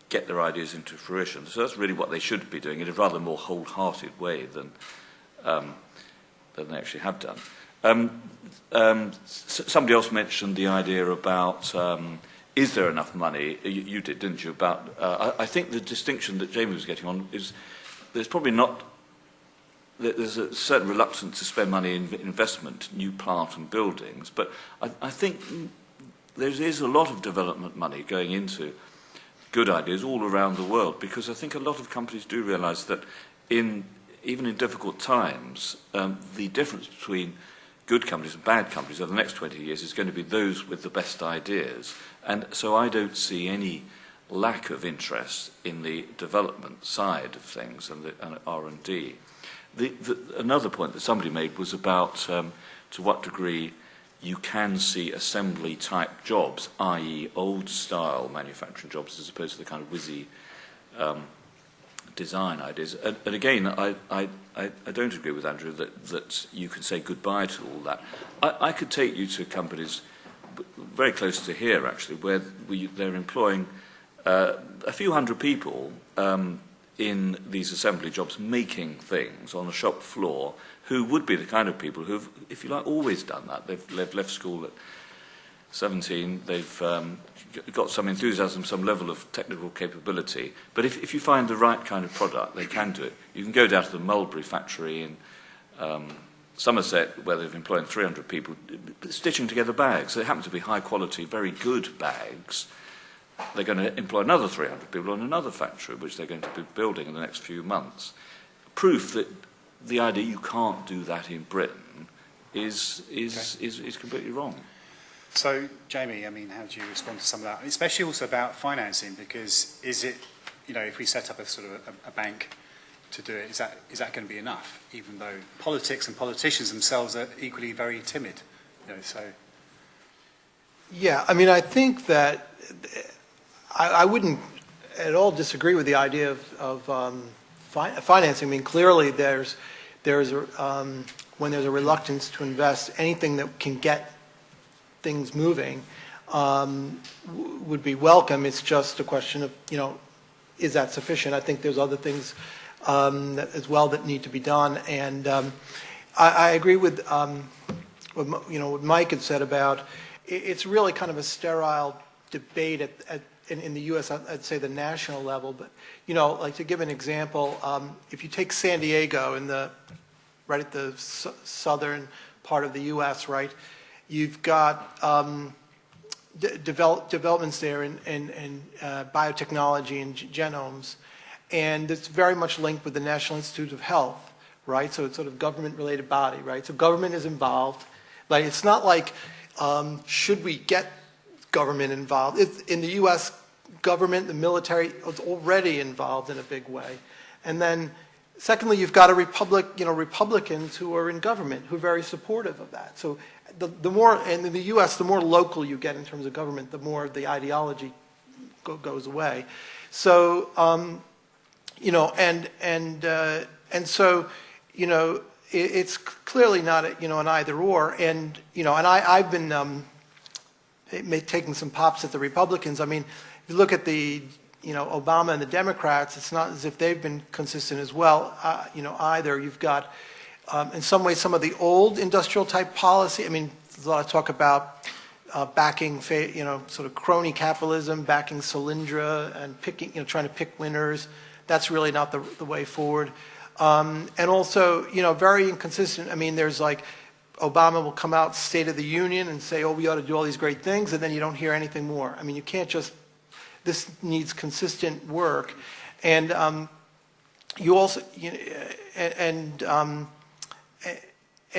get their ideas into fruition. So that's really what they should be doing in a rather more wholehearted way than they actually have done. Somebody else mentioned the idea about is there enough money? You did, didn't you? About I think the distinction that Jamie was getting on is there's probably not. There's a certain reluctance to spend money in investment, new plant and buildings, but I think there is a lot of development money going into good ideas all around the world, because I think a lot of companies do realise that even in difficult times, the difference between good companies and bad companies over the next 20 years is going to be those with the best ideas. And so I don't see any lack of interest in the development side of things and the R&D. Another point that somebody made was about to what degree you can see assembly-type jobs, i.e. old-style manufacturing jobs, as opposed to the kind of whizzy design ideas. And again, I don't agree with Andrew that you can say goodbye to all that. I could take you to companies very close to here, actually, where they're employing a few hundred people in these assembly jobs, making things on the shop floor, who would be the kind of people who've, if you like, always done that. They've left school at 17, they've got some enthusiasm, some level of technical capability. But if you find the right kind of product, they can do it. You can go down to the Mulberry factory in Somerset, where they've employed 300 people, stitching together bags. They happen to be high quality, very good bags. They're going to employ another 300 people on another factory, which they're going to be building in the next few months. Proof that the idea you can't do that in Britain is completely wrong. So, Jamie, I mean, how do you respond to some of that? Especially also about financing, because is it, you know, if we set up a sort of a bank to do it, is that going to be enough? Even though politics and politicians themselves are equally very timid, you know, so. Yeah, I mean, I think that I wouldn't at all disagree with the idea of financing. I mean, clearly there's when there's a reluctance to invest, anything that can get things moving would be welcome. It's just a question of, you know, is that sufficient? I think there's other things as well that need to be done. And I agree with what Mike had said about it's really kind of a sterile debate in the U.S., I'd say the national level. But, you know, like to give an example, if you take San Diego right at the southern part of the U.S., right, you've got developments there in biotechnology and genomes, and it's very much linked with the National Institute of Health, right? So it's sort of government-related body, right? So government is involved. Like, it's not like, should we get government involved? In the U.S., government, the military is already involved in a big way. And then, secondly, you've got Republicans who are in government who are very supportive of that. So the more, and in the U.S., the more local you get in terms of government, the more the ideology goes away. So, and so, it's clearly not an either or. And I've been taking some pops at the Republicans. I mean, if you look at the Obama and the Democrats, it's not as if they've been consistent as well, either. You've got, in some ways, some of the old industrial type policy. I mean, there's a lot of talk about backing, sort of crony capitalism, backing Solyndra and trying to pick winners. That's really not the way forward. And also, very inconsistent. I mean, there's like, Obama will come out State of the Union and say, oh, we ought to do all these great things, and then you don't hear anything more. I mean, you can't just, this needs consistent work. And you also, and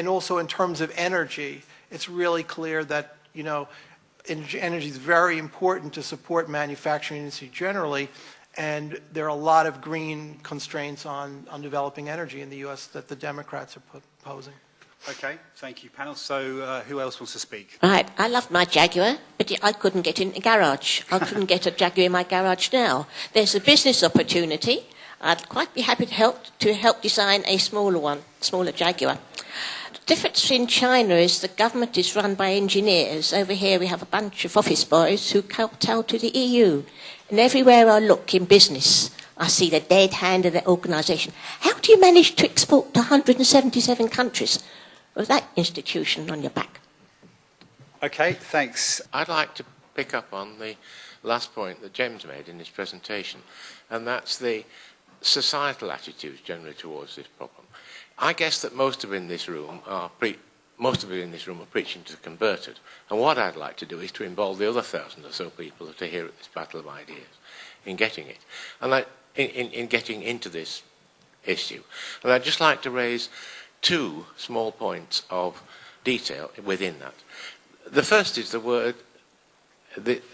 also in terms of energy, it's really clear that, energy is very important to support manufacturing industry generally, and there are a lot of green constraints on developing energy in the U.S. that the Democrats are proposing. Okay, thank you, panel. So who else wants to speak? Right, I loved my Jaguar, but I couldn't get in the garage. I couldn't get a Jaguar in my garage now. There's a business opportunity. I'd quite be happy to help design a smaller Jaguar. The difference in China is the government is run by engineers. Over here we have a bunch of office boys who kowtow to the EU. And everywhere I look in business, I see the dead hand of the organisation. How do you manage to export to 177 countries with that institution on your back? Okay, thanks. I'd like to pick up on the last point that James made in his presentation, and that's the societal attitudes generally towards this problem. I guess that most of in this room are most of you in this room are preaching to the converted. And what I'd like to do is to involve the other 1,000 or so people that are here at this battle of ideas in getting it, and in getting into this issue. And I'd just like to raise two small points of detail within that. The first is they're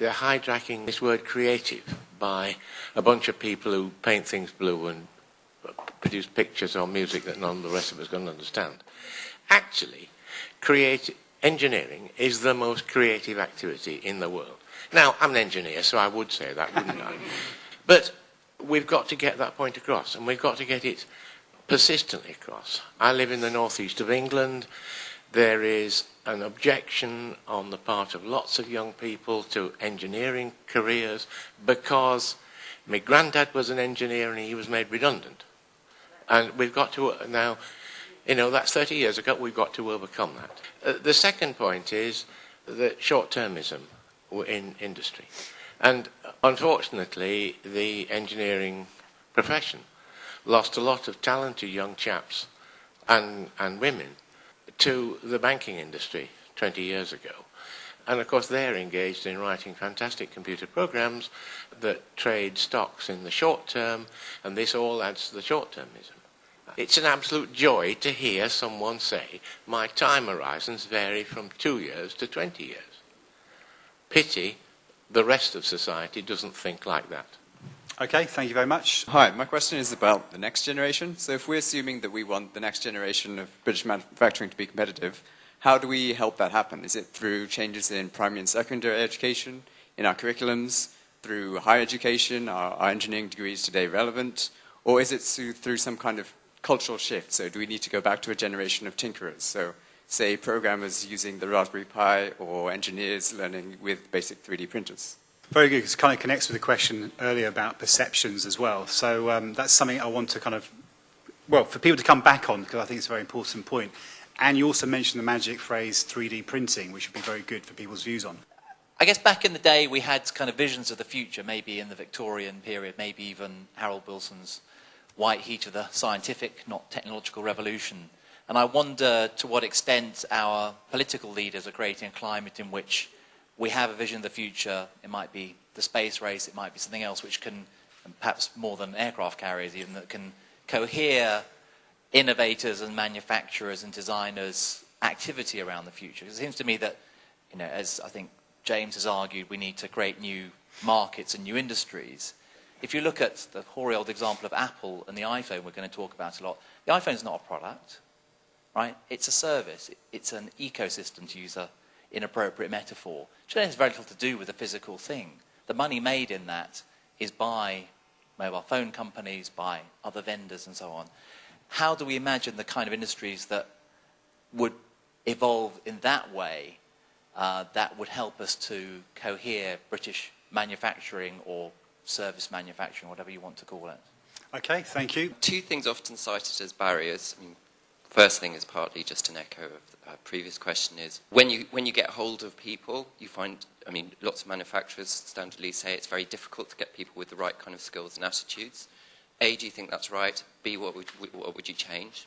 hijacking this word creative by a bunch of people who paint things blue and produce pictures or music that none of the rest of us can understand. Actually, engineering is the most creative activity in the world. Now, I'm an engineer, so I would say that, wouldn't I? But we've got to get that point across, and we've got to get it persistently across. I live in the northeast of England. There is an objection on the part of lots of young people to engineering careers because my granddad was an engineer and he was made redundant. And we've got to now, that's 30 years ago, we've got to overcome that. The second point is the short-termism in industry. And unfortunately, the engineering profession lost a lot of talented young chaps and women to the banking industry 20 years ago. And of course, they're engaged in writing fantastic computer programs that trade stocks in the short term, and this all adds to the short-termism. It's an absolute joy to hear someone say, my time horizons vary from 2 years to 20 years. Pity the rest of society doesn't think like that. Okay, thank you very much. Hi, my question is about the next generation. So if we're assuming that we want the next generation of British manufacturing to be competitive, how do we help that happen? Is it through changes in primary and secondary education, in our curriculums, through higher education? Are our engineering degrees today relevant? Or is it through some kind of cultural shift? So do we need to go back to a generation of tinkerers? So say programmers using the Raspberry Pi or engineers learning with basic 3D printers? Very good. It kind of connects with the question earlier about perceptions as well. So that's something I want to for people to come back on, because I think it's a very important point. And you also mentioned the magic phrase 3D printing, which would be very good for people's views on. I guess back in the day we had kind of visions of the future, maybe in the Victorian period, maybe even Harold Wilson's white heat of the scientific, not technological revolution. And I wonder to what extent our political leaders are creating a climate in which we have a vision of the future. It might be the space race, it might be something else which can, and perhaps more than aircraft carriers even, that can cohere innovators and manufacturers and designers' activity around the future. Because it seems to me that, as I think James has argued, we need to create new markets and new industries. If you look at the hoary old example of Apple and the iPhone we're going to talk about a lot, the iPhone's not a product, right? It's a service. It's an ecosystem, to use an inappropriate metaphor. Which has very little to do with the physical thing. The money made in that is by mobile phone companies, by other vendors and so on. How do we imagine the kind of industries that would evolve in that way that would help us to cohere British manufacturing or service manufacturing, whatever you want to call it? Okay, thank you. Two things often cited as barriers. First thing is partly just an echo of the previous question is when you get hold of people, you find, lots of manufacturers standardly say it's very difficult to get people with the right kind of skills and attitudes. A, do you think that's right? B, what would you change?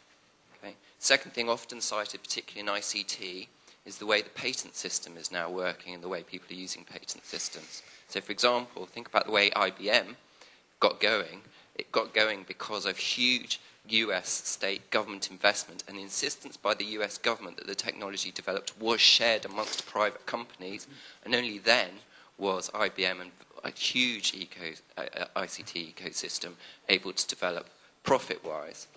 Okay. Second thing often cited, particularly in ICT, is the way the patent system is now working and the way people are using patent systems. So, for example, think about the way IBM got going. It got going because of huge US state government investment and the insistence by the US government that the technology developed was shared amongst private companies, and only then was IBM and a huge ICT ecosystem able to develop profit-wise.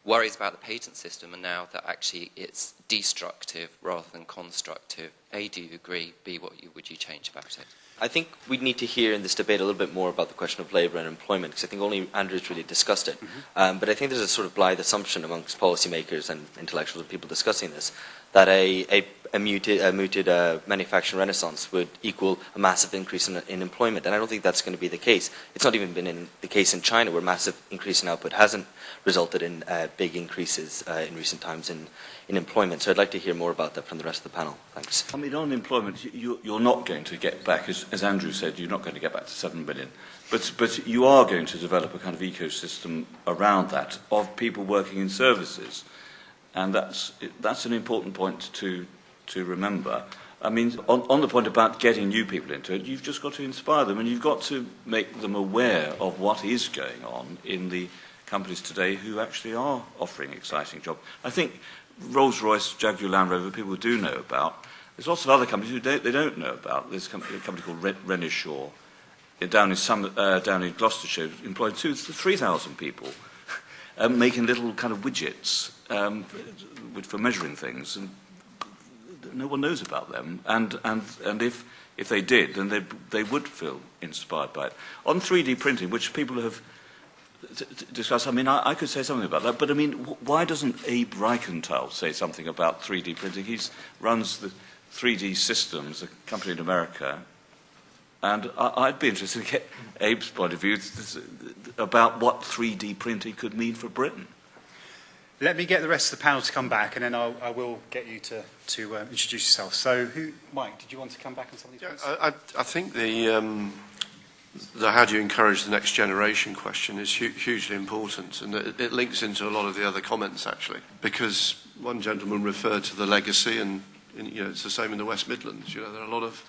Worries about the patent system are now that actually it's destructive rather than constructive. A, do you agree? B, what would you change about it? I think we need to hear in this debate a little bit more about the question of labour and employment, because I think only Andrew's really discussed it. But I think there's a sort of blithe assumption amongst policymakers and intellectuals and people discussing this that a muted manufacturing renaissance would equal a massive increase in employment. And I don't think that's going to be the case. It's not even been the case in China, where massive increase in output hasn't resulted in big increases in recent times in employment. So I'd like to hear more about that from the rest of the panel. Thanks. On employment, you're not going to get back, as Andrew said, you're not going to get back to 7 billion. But you are going to develop a kind of ecosystem around that of people working in services. And that's an important point to remember. I mean, on the point about getting new people into it, you've just got to inspire them, and you've got to make them aware of what is going on in the companies today who actually are offering exciting jobs. I think Rolls-Royce, Jaguar Land Rover, people do know about. There's lots of other companies who they don't know about. There's a company called Renishaw down in Gloucestershire, employing 2,000 to 3,000 people, making little kind of widgets for measuring things, and no one knows about them. And if they did, then they would feel inspired by it. On 3D printing, which people have discussed, I mean, I could say something about that, but I mean, why doesn't Abe Reichenthal say something about 3D printing? He runs the 3D Systems, a company in America, and I'd be interested to get Abe's point of view about what 3D printing could mean for Britain. Let me get the rest of the panel to come back, and then I will get you to introduce yourself. So, Mike, did you want to come back on some of these points? I think the how do you encourage the next generation question is hugely important, and it links into a lot of the other comments, actually, because one gentleman referred to the legacy, and it's the same in the West Midlands. There are a lot of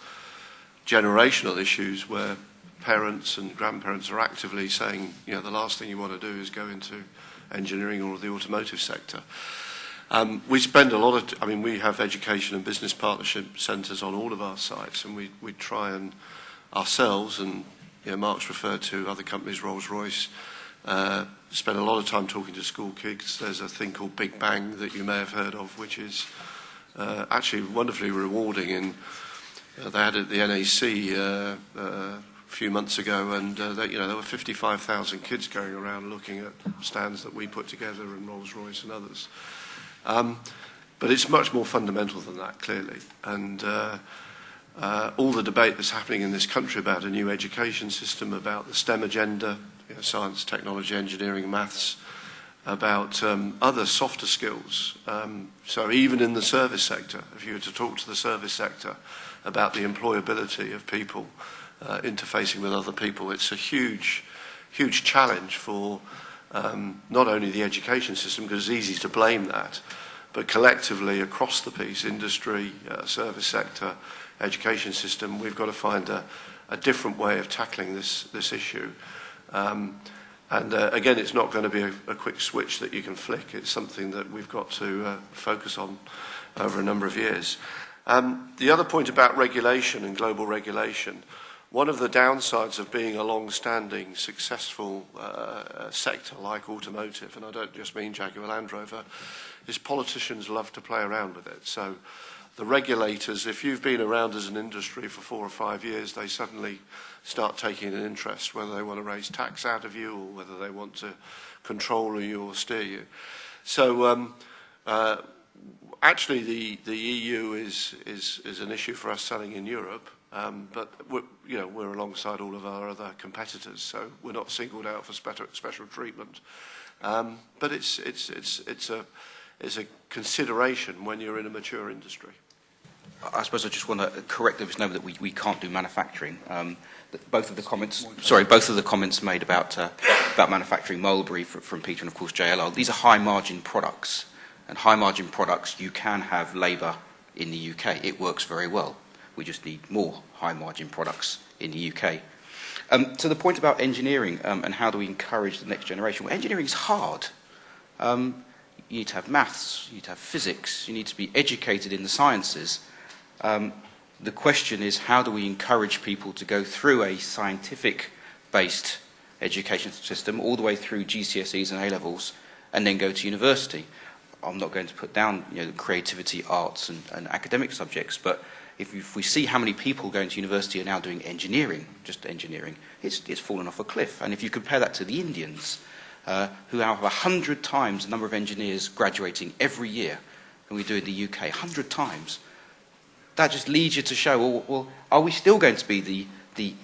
generational issues where parents and grandparents are actively saying, the last thing you want to do is go into engineering or the automotive sector. We spend a lot of, we have education and business partnership centres on all of our sites, and we try and ourselves, and Mark's referred to other companies, Rolls-Royce, spend a lot of time talking to school kids. There's a thing called Big Bang that you may have heard of, which is actually wonderfully rewarding. And they had it at the NAC a few months ago, and there were 55,000 kids going around looking at stands that we put together, and Rolls-Royce and others. But it's much more fundamental than that, clearly. And all the debate that's happening in this country about a new education system, about the STEM agenda, science, technology, engineering, maths, about other softer skills. So even in the service sector, if you were to talk to the service sector about the employability of people interfacing with other people, it's a huge, huge challenge for not only the education system, because it's easy to blame that, but collectively across the piece, industry, service sector, education system, we've got to find a different way of tackling this issue. And again, it's not going to be a quick switch that you can flick. It's something that we've got to focus on over a number of years. The other point about regulation and global regulation, one of the downsides of being a long-standing, successful sector like automotive, and I don't just mean Jaguar Land Rover, is politicians love to play around with it. So the regulators, if you've been around as an industry for 4 or 5 years, they suddenly start taking an interest, whether they want to raise tax out of you or whether they want to control you or steer you. So actually the EU is an issue for us selling in Europe, but we're alongside all of our other competitors, so we're not singled out for special treatment. But it's a consideration when you're in a mature industry. I suppose I just want to correct the misnomer that we can't do manufacturing. Both of the comments made about manufacturing, Mulberry from Peter and of course JLR, these are high margin products, and high margin products you can have labour in the UK. It works very well. We just need more high margin products in the UK. To the point about engineering and how do we encourage the next generation? Well, engineering is hard. You need to have maths, you need to have physics, you need to be educated in the sciences. The question is, how do we encourage people to go through a scientific-based education system all the way through GCSEs and A-levels and then go to university? I'm not going to put down creativity, arts and academic subjects, but if we see how many people going to university are now doing engineering, just engineering, it's fallen off a cliff. And if you compare that to the Indians, who have 100 times the number of engineers graduating every year than we do in the UK, 100 times, that just leads you to show, well, are we still going to be the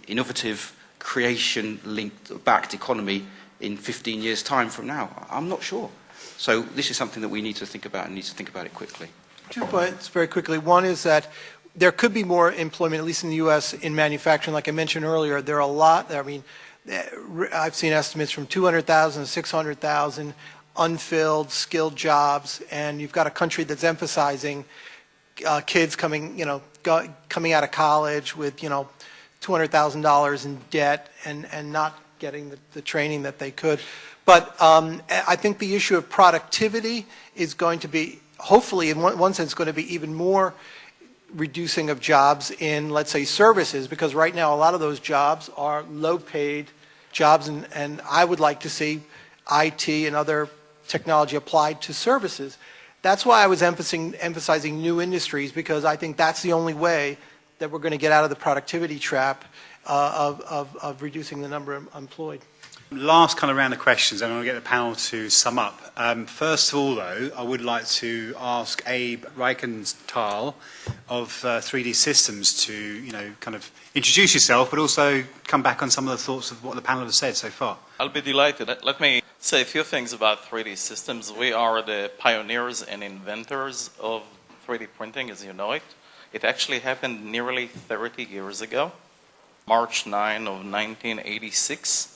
innovative, creation-linked, backed economy in 15 years' time from now? I'm not sure. So this is something that we need to think about and need to think about it quickly. 2 points very quickly. One is that there could be more employment, at least in the U.S., in manufacturing. Like I mentioned earlier, there are a lot. I've seen estimates from 200,000 to 600,000. unfilled, skilled jobs, and you've got a country that's emphasizing kids coming out of college with, $200,000 in debt and not getting the training that they could. But I think the issue of productivity is going to be, hopefully, in one sense, going to be even more reducing of jobs in, let's say, services, because right now a lot of those jobs are low-paid jobs, and I would like to see IT and other technology applied to services. That's why I was emphasizing new industries, because I think that's the only way that we're going to get out of the productivity trap of reducing the number of employed. Last kind of round of questions, and I'm going to get the panel to sum up. First of all, though, I would like to ask Abe Reichenthal of 3D Systems to, kind of introduce yourself, but also come back on some of the thoughts of what the panel has said so far. I'll be delighted. Let me say a few things about 3D Systems. We are the pioneers and inventors of 3D printing, as you know it. It actually happened nearly 30 years ago, March 9 of 1986.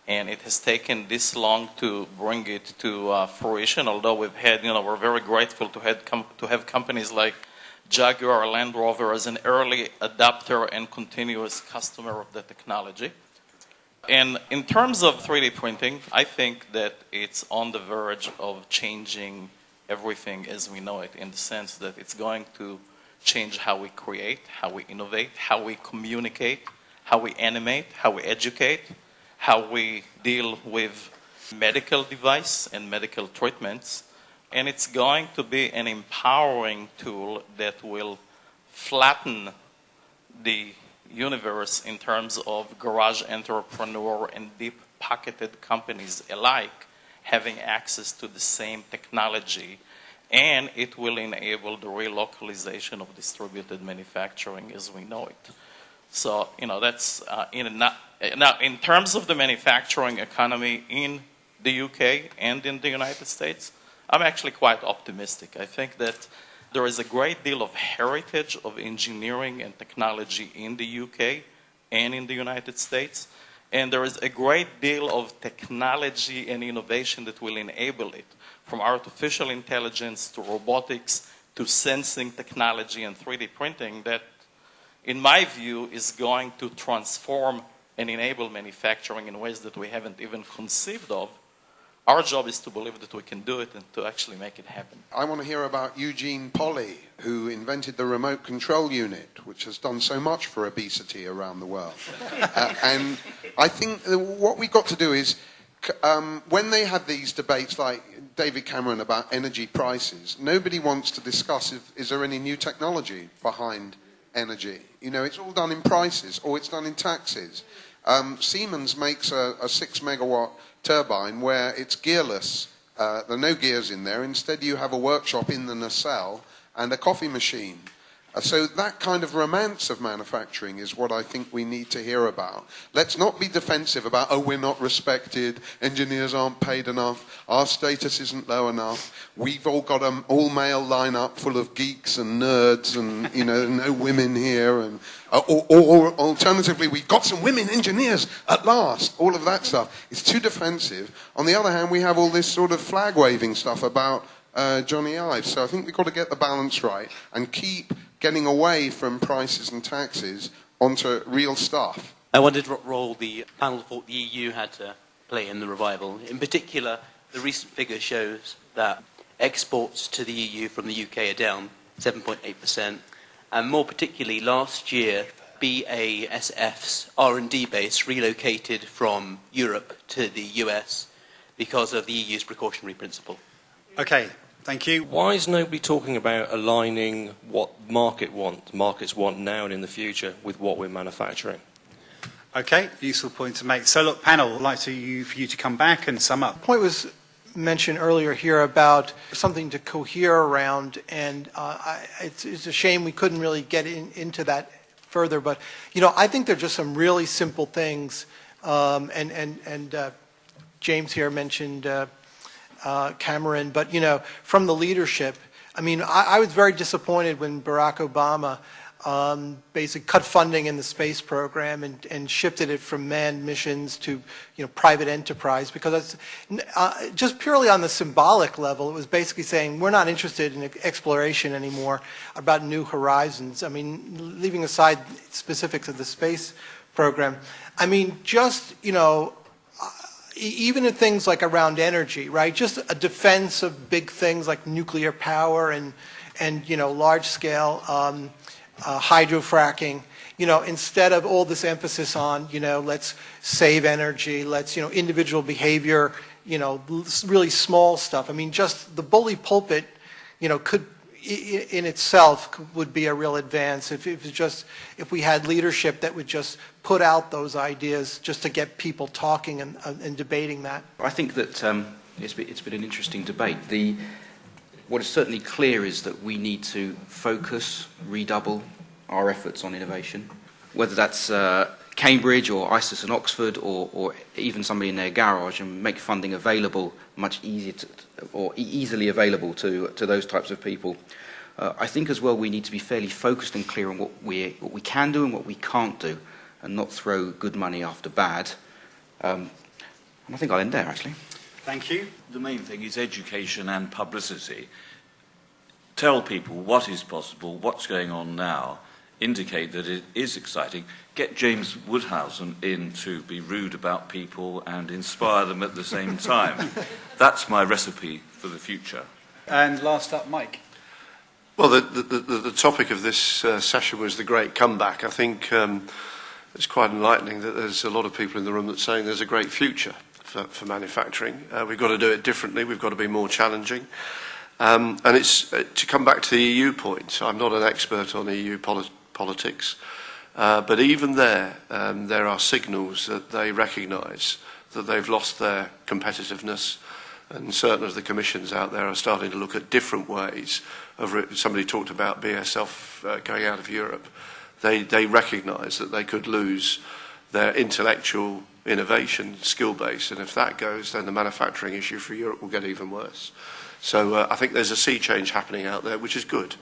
And it has taken this long to bring it to fruition, although we've had, we're very grateful to have companies like Jaguar Land Rover as an early adopter and continuous customer of the technology. And in terms of 3D printing, I think that it's on the verge of changing everything as we know it, in the sense that it's going to change how we create, how we innovate, how we communicate, how we animate, how we educate, how we deal with medical device and medical treatments. And it's going to be an empowering tool that will flatten the universe in terms of garage entrepreneur and deep-pocketed companies alike having access to the same technology. And it will enable the relocalization of distributed manufacturing as we know it. So, that's now, in terms of the manufacturing economy in the UK and in the United States, I'm actually quite optimistic. I think that there is a great deal of heritage of engineering and technology in the UK and in the United States, and there is a great deal of technology and innovation that will enable it, from artificial intelligence to robotics to sensing technology and 3D printing, that in my view, is going to transform and enable manufacturing in ways that we haven't even conceived of. Our job is to believe that we can do it and to actually make it happen. I want to hear about Eugene Polly, who invented the remote control unit, which has done so much for obesity around the world. And I think what we've got to do is, when they have these debates like David Cameron about energy prices, nobody wants to discuss is there any new technology behind energy. It's all done in prices, or it's done in taxes. Siemens makes a 6 megawatt turbine where it's gearless. There are no gears in there. Instead, you have a workshop in the nacelle and a coffee machine. So that kind of romance of manufacturing is what I think we need to hear about. Let's not be defensive about, we're not respected, engineers aren't paid enough, our status isn't low enough, we've all got an all-male lineup full of geeks and nerds and, no women here. And or alternatively, we've got some women engineers at last. All of that stuff. It's too defensive. On the other hand, we have all this sort of flag-waving stuff about Johnny Ive. So I think we've got to get the balance right and keep getting away from prices and taxes onto real stuff. I wondered what role the panel thought the EU had to play in the revival. In particular, the recent figure shows that exports to the EU from the UK are down 7.8%, and more particularly last year, BASF's R&D base relocated from Europe to the US because of the EU's precautionary principle. Okay. Thank you. Why is nobody talking about aligning what markets want now and in the future with what we're manufacturing? Okay, useful point to make. So look, panel, I'd like for you to come back and sum up. The point was mentioned earlier here about something to cohere around, and it's a shame we couldn't really get into that further, but I think they're just some really simple things, and James here mentioned Cameron, but from the leadership, I was very disappointed when Barack Obama basically cut funding in the space program and shifted it from manned missions to private enterprise, because just purely on the symbolic level, it was basically saying we're not interested in exploration anymore, about new horizons. I mean, leaving aside specifics of the space program, I mean, just, even in things like around energy, right? Just a defense of big things like nuclear power and large-scale hydrofracking, instead of all this emphasis on, let's save energy, let's, individual behavior, really small stuff. I mean, just the bully pulpit, could, in itself, would be a real advance if we had leadership that would just put out those ideas just to get people talking and debating that. I think that it's been an interesting debate. What is certainly clear is that we need to focus, redouble our efforts on innovation, whether that's Cambridge or ISIS and Oxford or even somebody in their garage, and make funding available much easier easily available to those types of people. I think as well we need to be fairly focused and clear on what we can do and what we can't do, and not throw good money after bad. And I think I'll end there, actually. Thank you. The main thing is education and publicity. Tell people what is possible, what's going on now, indicate that it is exciting, get James Woodhousen in to be rude about people and inspire them at the same time. That's my recipe for the future. And last up, Mike. Well, the topic of this session was the great comeback. I think it's quite enlightening that there's a lot of people in the room that are saying there's a great future for manufacturing. We've got to do it differently. We've got to be more challenging. And it's to come back to the EU point. I'm not an expert on EU politics, but even there are signals that they recognise that they've lost their competitiveness, and certain of the commissions out there are starting to look at different ways of. Somebody talked about BSF going out of Europe. They recognise that they could lose their intellectual innovation skill base, and if that goes, then the manufacturing issue for Europe will get even worse. So I think there's a sea change happening out there, which is good.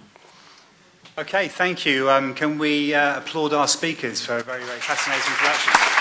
Okay, thank you. Can we applaud our speakers for a very, very fascinating introduction?